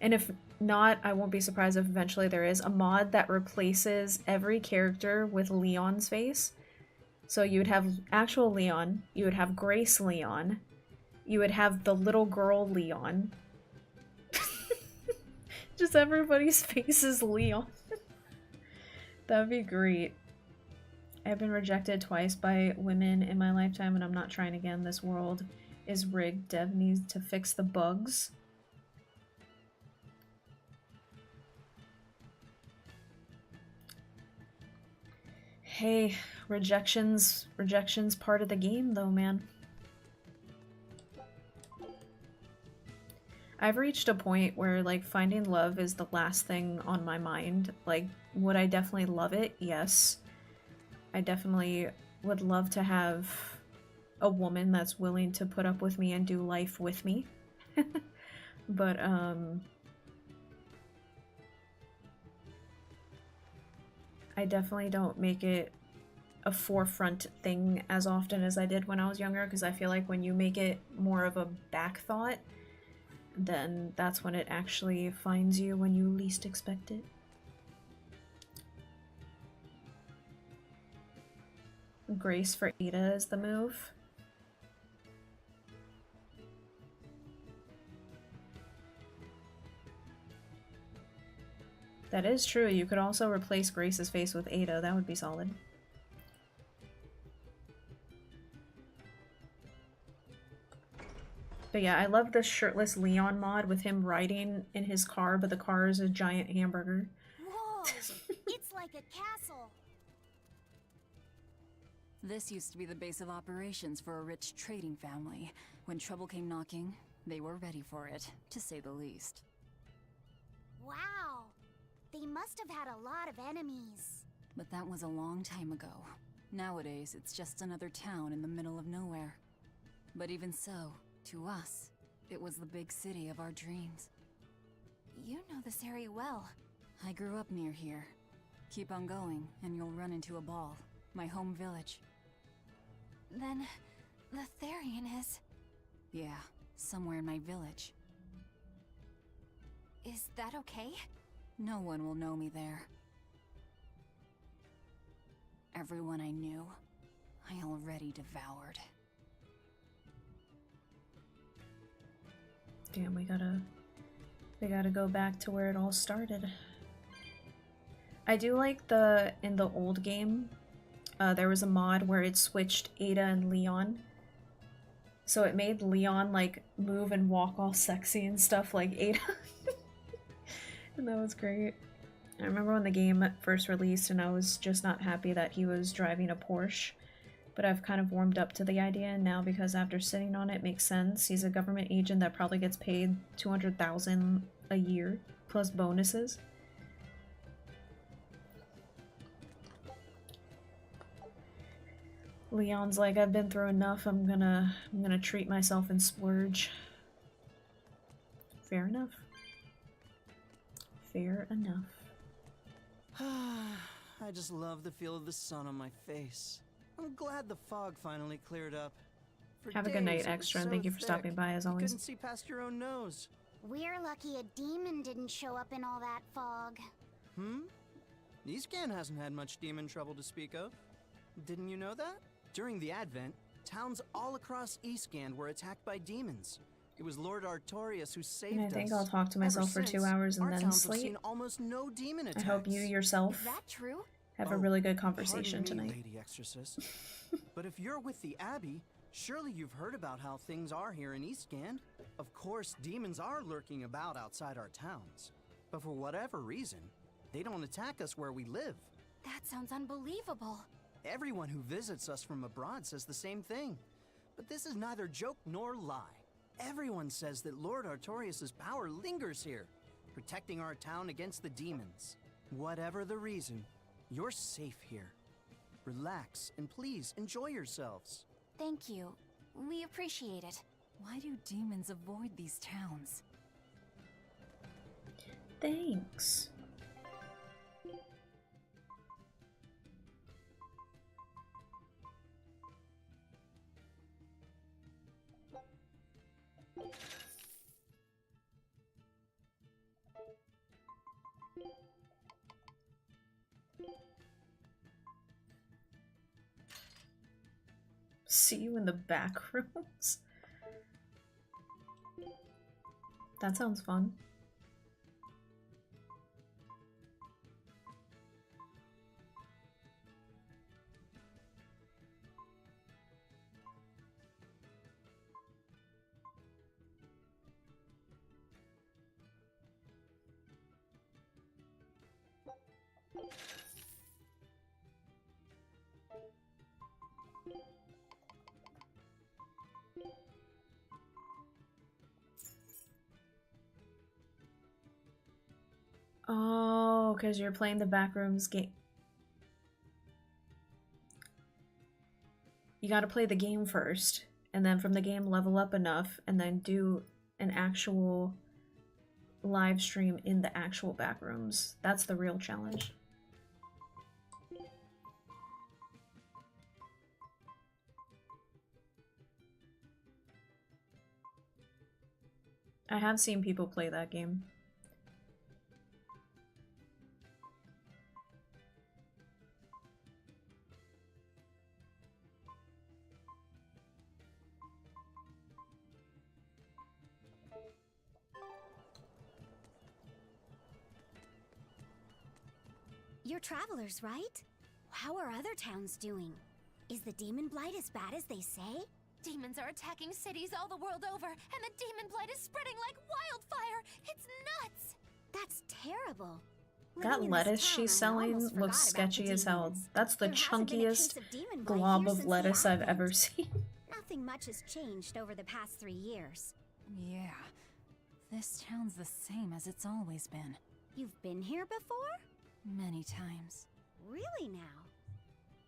and if not, I won't be surprised if eventually there is, a mod that replaces every character with Leon's face. So you would have actual Leon, you would have Grace Leon, you would have the little girl Leon. Just everybody's face is Leon. That'd be great. I've been rejected twice by women in my lifetime, and I'm not trying again. This world is rigged. Dev needs to fix the bugs. Hey, rejection's part of the game though, man. I've reached a point where, like, finding love is the last thing on my mind. Like, would I definitely love it? Yes. I definitely would love to have a woman that's willing to put up with me and do life with me. But, I definitely don't make it a forefront thing as often as I did when I was younger, because I feel like when you make it more of a back thought, then that's when it actually finds you when you least expect it. Grace for Ada is the move. That is true. You could also replace Grace's face with Ada. That would be solid. But yeah, I love the shirtless Leon mod with him riding in his car, but the car is a giant hamburger. Whoa! It's like a castle. This used to be the base of operations for a rich trading family. When trouble came knocking, they were ready for it, to say the least. Wow. They must have had a lot of enemies. But that was a long time ago. Nowadays, it's just another town in the middle of nowhere. But even so, to us, it was the big city of our dreams. You know this area well. I grew up near here. Keep on going, and you'll run into a ball. My home village. Then, the Therian is... Yeah, somewhere in my village. Is that okay? No one will know me there. Everyone I knew, I already devoured. Damn, we gotta go back to where it all started. I do like in the old game, there was a mod where it switched Ada and Leon. So it made Leon like move and walk all sexy and stuff like Ada. And that was great. I remember when the game first released and I was just not happy that he was driving a Porsche. But I've kind of warmed up to the idea, and now because after sitting on it, it makes sense. He's a government agent that probably gets paid $200,000 a year, plus bonuses. Leon's like, I've been through enough, I'm gonna treat myself and splurge. Fair enough. Fair enough. I just love the feel of the sun on my face. I'm glad the fog finally cleared up. For Have a good night, days, it was Extra, and so thank you for thick, stopping by as you always. couldn't see past your own nose. We're lucky a demon didn't show up in all that fog. Eastcan hasn't had much demon trouble to speak of. Didn't you know that? During the Advent, towns all across Eastcan were attacked by demons. It was Lord Artorias who saved And I us. think I'll talk to myself for 2 hours and our then towns have sleep. seen almost no demon I attacks. hope you yourself Is that true? have a really good Pardon conversation me, tonight. Lady Exorcist. But if you're with the Abbey, surely you've heard about how things are here in Eastgand. Of course, demons are lurking about outside our towns. But for whatever reason, they don't attack us where we live. That sounds unbelievable. Everyone who visits us from abroad says the same thing. But this is neither joke nor lie. Everyone says that Lord Artorias' power lingers here, protecting our town against the demons. Whatever the reason, you're safe here. Relax and please enjoy yourselves. Thank you. We appreciate it. Why do demons avoid these towns? Thanks. See you in the back rooms? That sounds fun. Oh, because you're playing the Backrooms game. You gotta play the game first, and then from the game level up enough, and then do an actual live stream in the actual Backrooms. That's the real challenge. I have seen people play that game. You're travelers, right? How are other towns doing? Is the demon blight as bad as they say? Demons are attacking cities all the world over, and the demon blight is spreading like wildfire. It's nuts. That's terrible. That Living in lettuce this town, she's I selling almost looks forgot about the sketchy as hell. demons. That's the There hasn't been a case chunkiest of demon blight glob here of since the lettuce I've Advent. ever seen. Nothing much has changed over the past 3 years. Yeah, this town's the same as it's always been. You've been here before? Many times. Really now?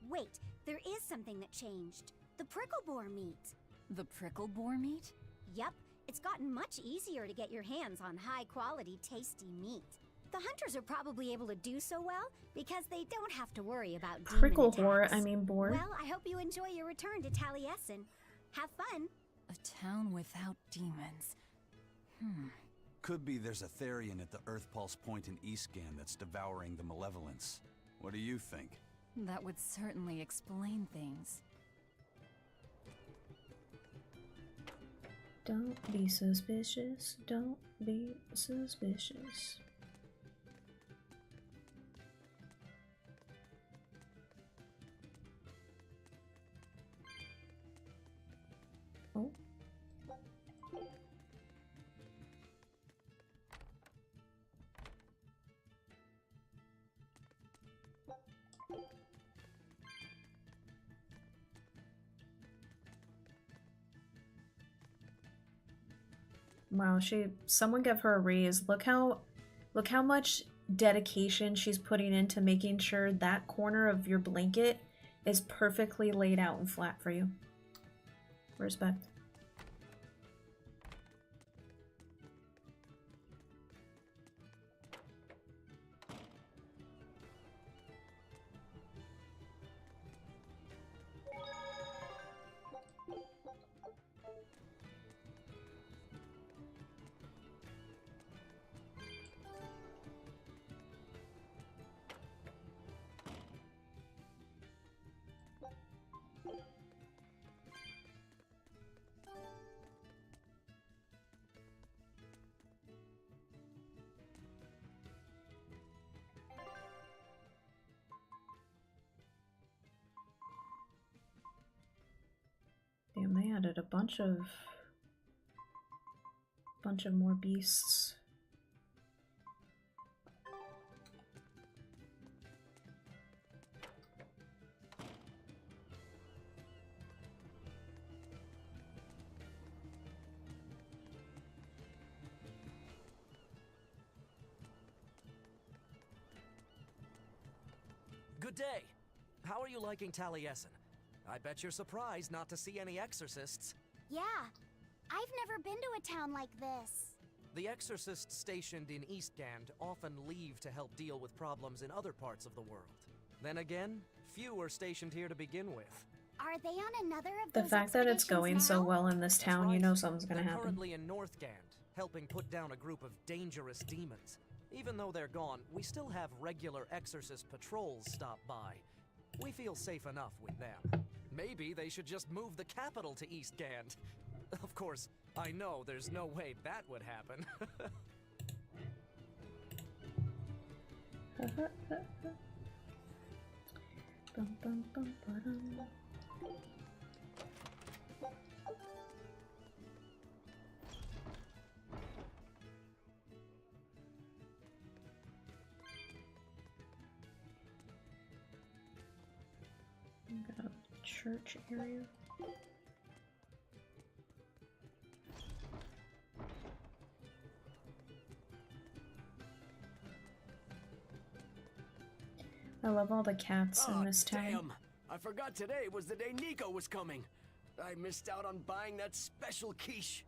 Wait, there is something that changed. The prickle boar meat. The prickle boar meat? Yep, it's gotten much easier to get your hands on high-quality, tasty meat. The hunters are probably able to do so well because they don't have to worry about Prickle demon whore, attacks. I mean boar. Well, I hope you enjoy your return to Taliesin. Have fun. A town without demons. Could be there's a Therian at the Earth Pulse Point in Eastgan that's devouring the malevolence. What do you think? That would certainly explain things. Don't be suspicious. Don't be suspicious. Oh. Wow, someone give her a raise. Look how much dedication she's putting into making sure that corner of your blanket is perfectly laid out and flat for you. Respect. Damn, they added a bunch of more beasts. Good day. How are you liking Taliesin? I bet you're surprised not to see any exorcists. Yeah, I've never been to a town like this. The exorcists stationed in Eastgand often leave to help deal with problems in other parts of the world. Then again, few are stationed here to begin with. Are they on another of The those fact that it's expeditions going so now? well in this town, you know something's gonna They're happen. currently in Northgand, helping put down a group of dangerous demons. Even though they're gone, we still have regular exorcist patrols stop by. We feel safe enough with them. Maybe they should just move the capital to Eastgand. Of course, I know there's no way that would happen. Bum, bum, bum, ba-dum. Got a church area. I love all the cats in this town. Damn! I forgot today was the day Nico was coming. I missed out on buying that special quiche.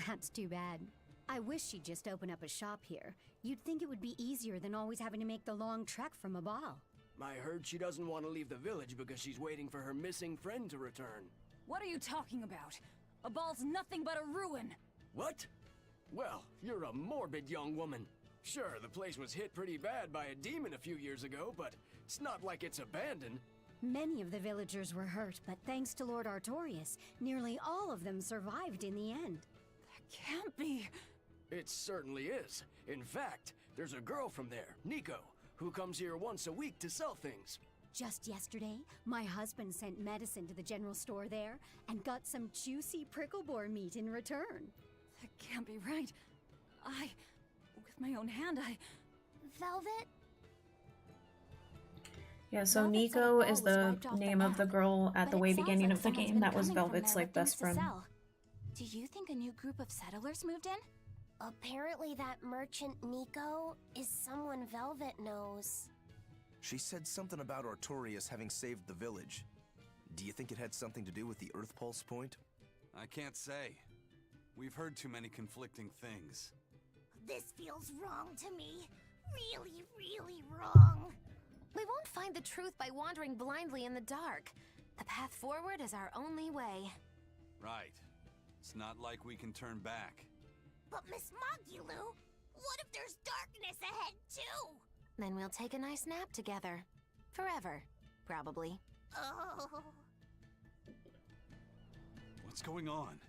That's too bad. I wish she'd just open up a shop here. You'd think it would be easier than always having to make the long trek from a ball. I heard she doesn't want to leave the village because she's waiting for her missing friend to return. What are you talking about? A ball's nothing but a ruin. What? Well, you're a morbid young woman. Sure, the place was hit pretty bad by a demon a few years ago, but it's not like it's abandoned. Many of the villagers were hurt, but thanks to Lord Artorius, nearly all of them survived in the end. That can't be. It certainly is. In fact, there's a girl from there, Nico, who comes here once a week to sell things. Just yesterday, my husband sent medicine to the general store there and got some juicy prickle boar meat in return. That can't be right. With my own hand, Velvet? Yeah, so Nico is the name of the girl at the way beginning of the game. That was Velvet's like best friend. Do you think a new group of settlers moved in? Apparently that merchant Nico is someone Velvet knows. She said something about Artorias having saved the village. Do you think it had something to do with the Earth Pulse point? I can't say. We've heard too many conflicting things. This feels wrong to me. Really, really wrong. We won't find the truth by wandering blindly in the dark. The path forward is our only way. Right. It's not like we can turn back. But Miss Mogulu, what if there's darkness ahead too? Then we'll take a nice nap together. Forever, probably. Oh. What's going on?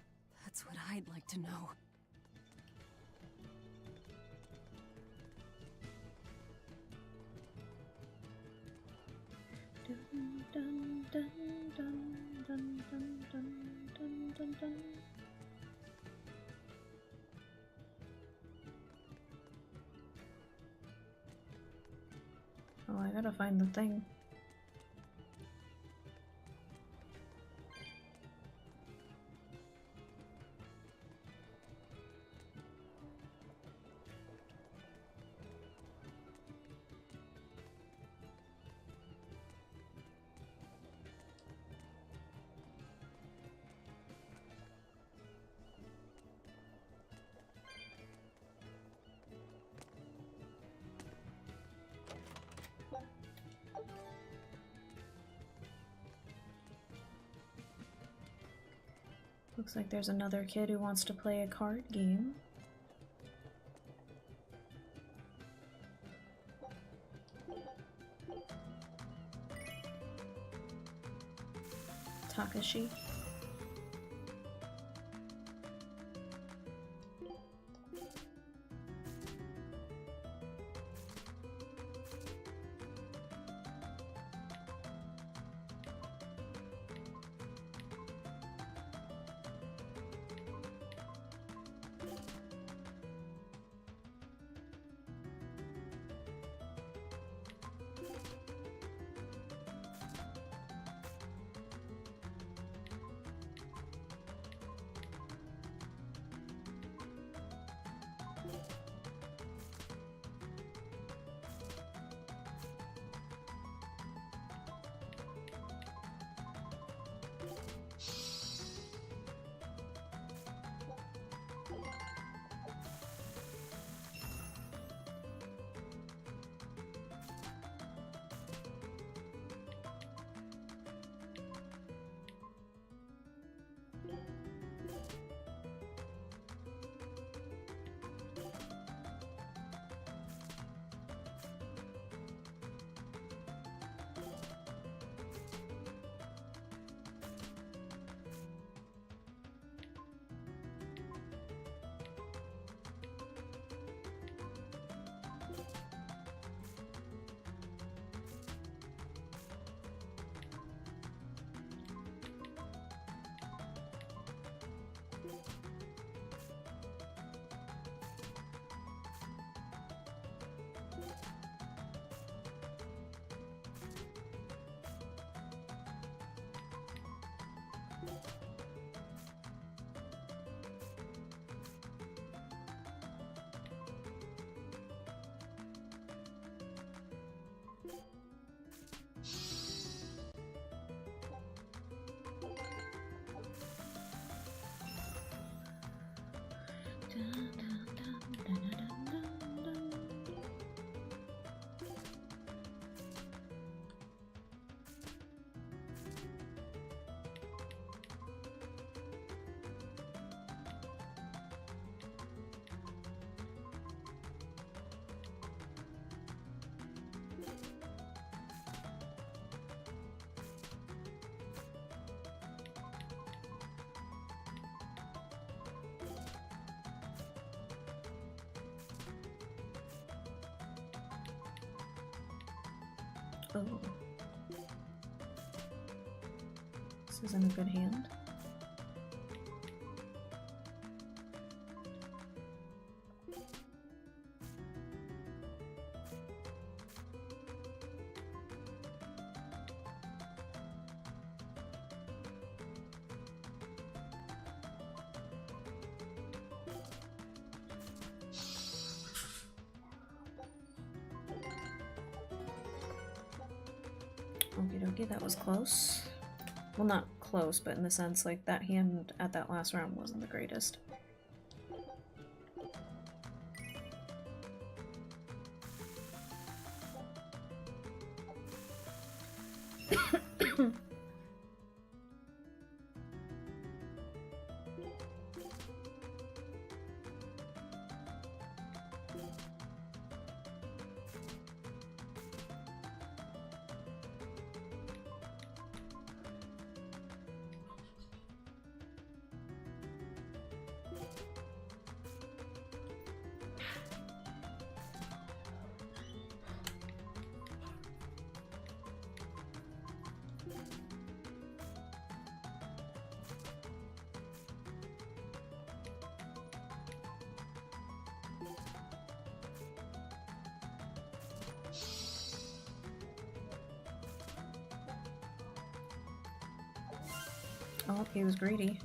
That's what I'd like to know. Dun, dun, dun, dun, dun, dun, dun, dun, dun. Oh, I gotta find the thing. Looks like there's another kid who wants to play a card game. Takashi. Oh. This isn't a good hand. Okie dokie, that was close. Well, not close, but in the sense, like, that hand at that last round wasn't the greatest. Oh, he was greedy.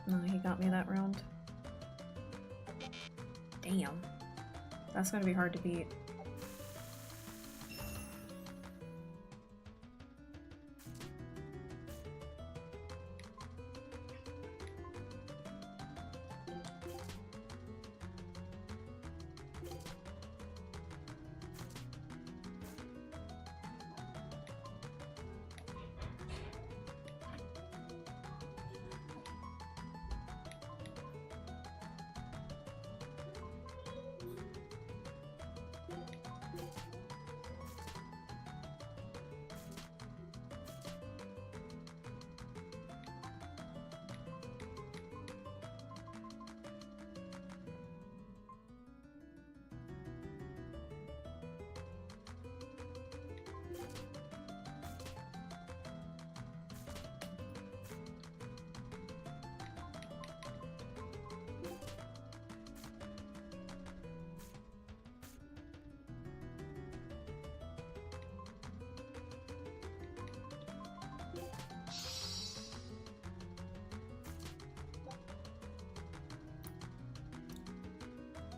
No, he got me that round. Damn. That's gonna be hard to beat.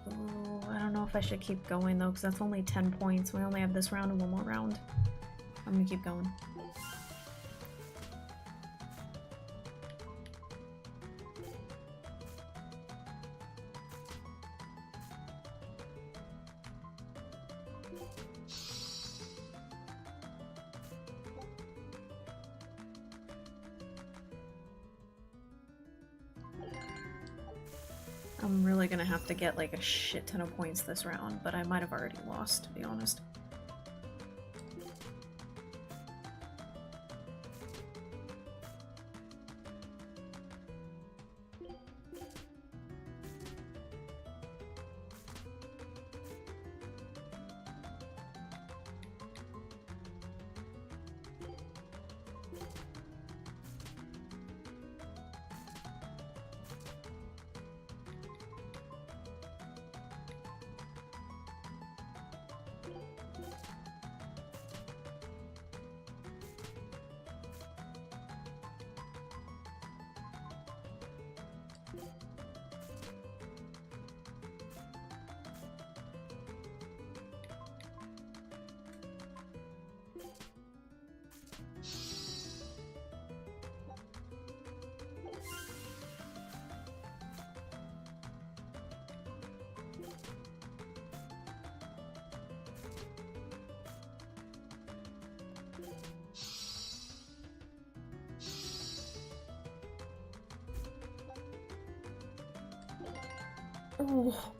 Oh, I don't know if I should keep going though, because that's only 10 points. We only have this round and one more round. I'm gonna keep going. I'm really gonna have to get like a shit ton of points this round, but I might have already lost, to be honest. Oh,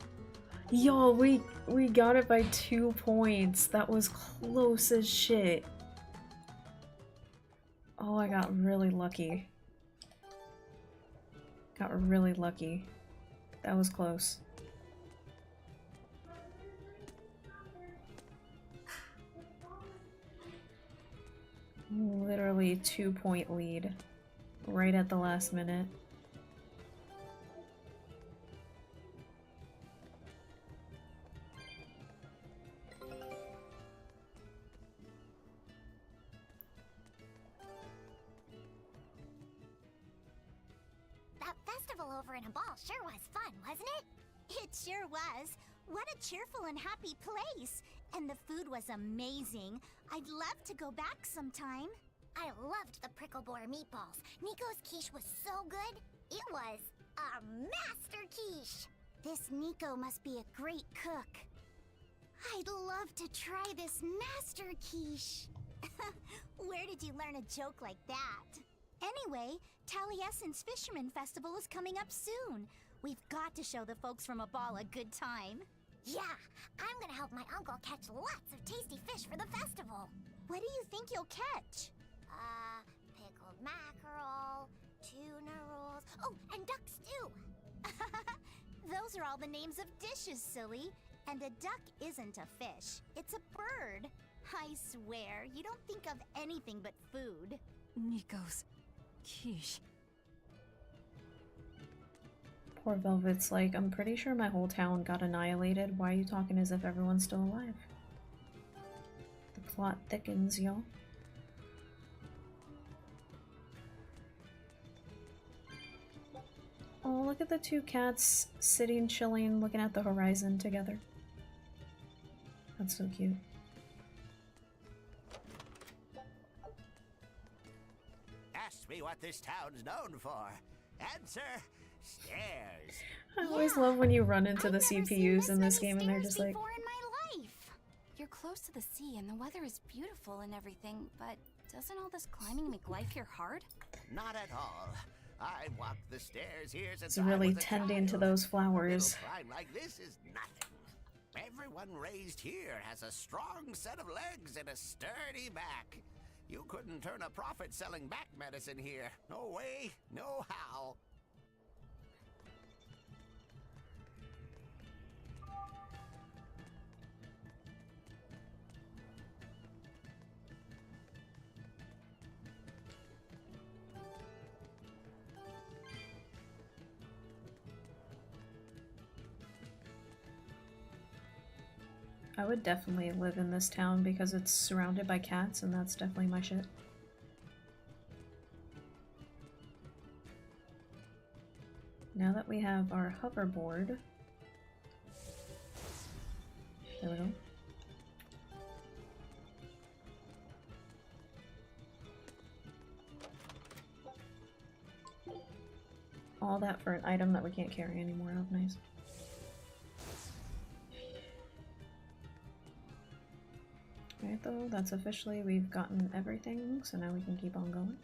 yo, we got it by 2 points. That was close as shit. Oh, I got really lucky. Got really lucky. That was close. Literally 2-point lead. Right at the last minute. festival over in a ball sure was fun, wasn't it? It sure was. What a cheerful and happy place. And the food was amazing. I'd love to go back sometime. I loved the prickle boar meatballs. Nico's quiche was so good. It was a master quiche. This Nico must be a great cook. I'd love to try this master quiche. Where did you learn a joke like that? Anyway, Taliesin's Fisherman Festival is coming up soon. We've got to show the folks from Abal a good time. Yeah, I'm gonna help my uncle catch lots of tasty fish for the festival. What do you think you'll catch? Pickled mackerel, tuna rolls, oh, and duck stew. Those are all the names of dishes, silly. And a duck isn't a fish, it's a bird. I swear, you don't think of anything but food. Nico's quiche. Poor Velvet's like, I'm pretty sure my whole town got annihilated. Why are you talking as if everyone's still alive? The plot thickens, y'all. Oh, look at the two cats sitting, chilling, looking at the horizon together. That's so cute. Ask me what this town's known for. Answer, stairs. I always love when you run into the CPUs in this game and they're just like... in my life. You're close to the sea and the weather is beautiful and everything, but doesn't all this climbing make life here hard? Not at all. I walked the stairs here since It's really I was a tending to child. those flowers. A little climb like this is nothing. Everyone raised here has a strong set of legs and a sturdy back. You couldn't turn a profit selling back medicine here. No way, no how. I would definitely live in this town because it's surrounded by cats and that's definitely my shit. Now that we have our hoverboard, there we go. All that for an item that we can't carry anymore of. Nice. Alright though, that's officially, we've gotten everything, so now we can keep on going.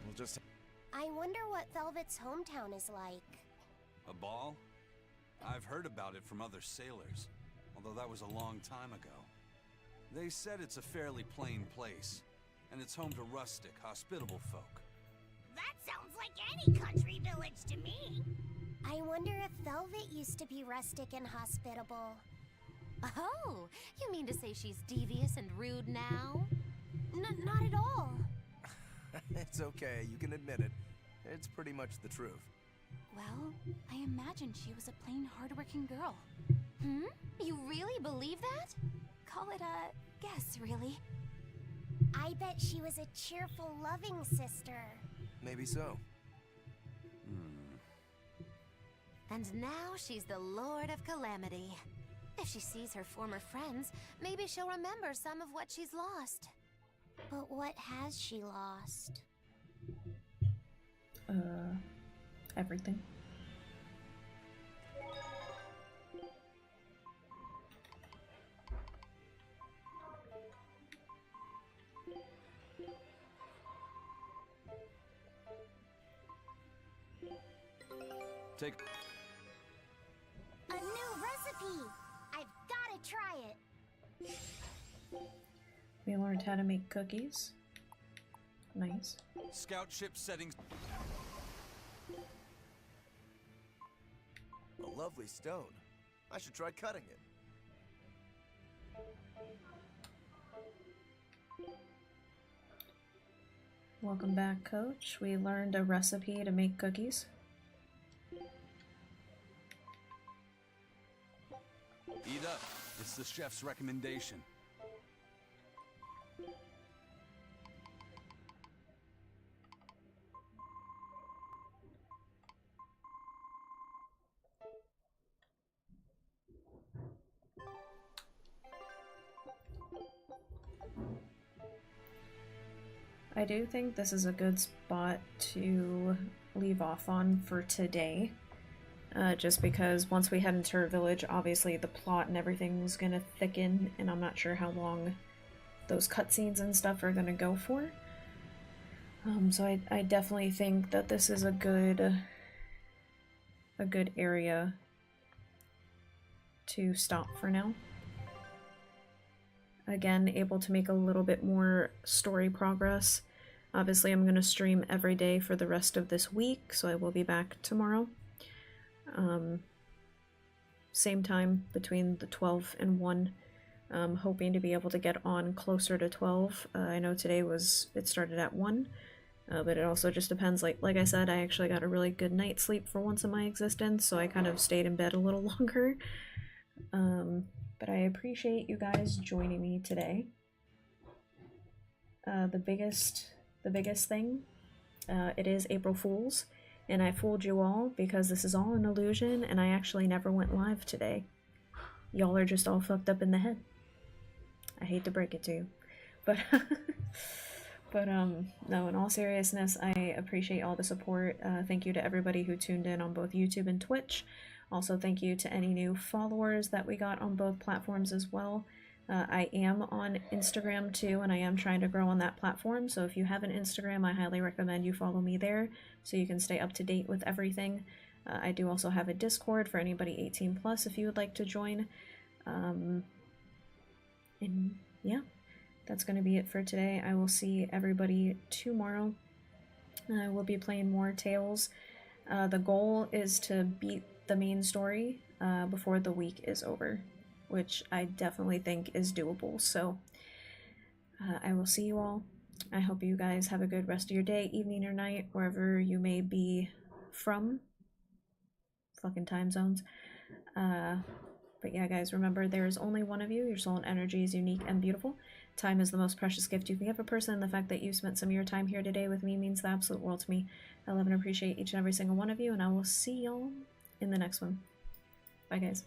We'll just... I wonder what Velvet's hometown is like. A ball? I've heard about it from other sailors, although that was a long time ago. They said it's a fairly plain place, and it's home to rustic, hospitable folk. That sounds like any country village to me. I wonder if Velvet used to be rustic and hospitable. Oh, you mean to say she's devious and rude now? Not at all. It's okay, you can admit it. It's pretty much the truth. Well, I imagined she was a plain hardworking girl. Hmm? You really believe that? Call it a guess, really. I bet she was a cheerful, loving sister. Maybe so. And now she's the Lord of Calamity. If she sees her former friends, maybe she'll remember some of what she's lost. But what has she lost? Everything. Take... A new recipe! I've gotta try it! We learned how to make cookies. Nice. Scout ship settings... A lovely stone. I should try cutting it. Welcome back, Coach. We learned a recipe to make cookies. Eat up. It's the chef's recommendation. I do think this is a good spot to leave off on for today. Just because once we head into her village, obviously the plot and everything's gonna thicken, and I'm not sure how long those cutscenes and stuff are gonna go for. So I definitely think that this is a good area to stop for now. Again, able to make a little bit more story progress. Obviously, I'm going to stream every day for the rest of this week, so I will be back tomorrow. Same time between the 12 and 1. Hoping to be able to get on closer to 12. I know today it started at 1, but it also just depends. Like I said, I actually got a really good night's sleep for once in my existence, so I kind of stayed in bed a little longer. But I appreciate you guys joining me today. The biggest thing, it is April Fool's, and I fooled you all because this is all an illusion, and I actually never went live today. Y'all are just all fucked up in the head. I hate to break it to you, but no, in all seriousness, I appreciate all the support. Thank you to everybody who tuned in on both YouTube and Twitch. Also, thank you to any new followers that we got on both platforms as well. I am on Instagram too, and I am trying to grow on that platform, so if you have an Instagram, I highly recommend you follow me there so you can stay up to date with everything. I do also have a Discord for anybody 18 plus if you would like to join. And yeah, that's going to be it for today. I will see everybody tomorrow. We'll be playing more Tales. The goal is to beat the main story before the week is over, which I definitely think is doable. So I will see you all. I hope you guys have a good rest of your day, evening, or night, wherever you may be from. Fucking time zones. But yeah, guys, remember there is only one of you. Your soul and energy is unique and beautiful. Time is the most precious gift you can give a person, and the fact that you spent some of your time here today with me means the absolute world to me. I love and appreciate each and every single one of you, and I will see y'all in the next one. Bye, guys.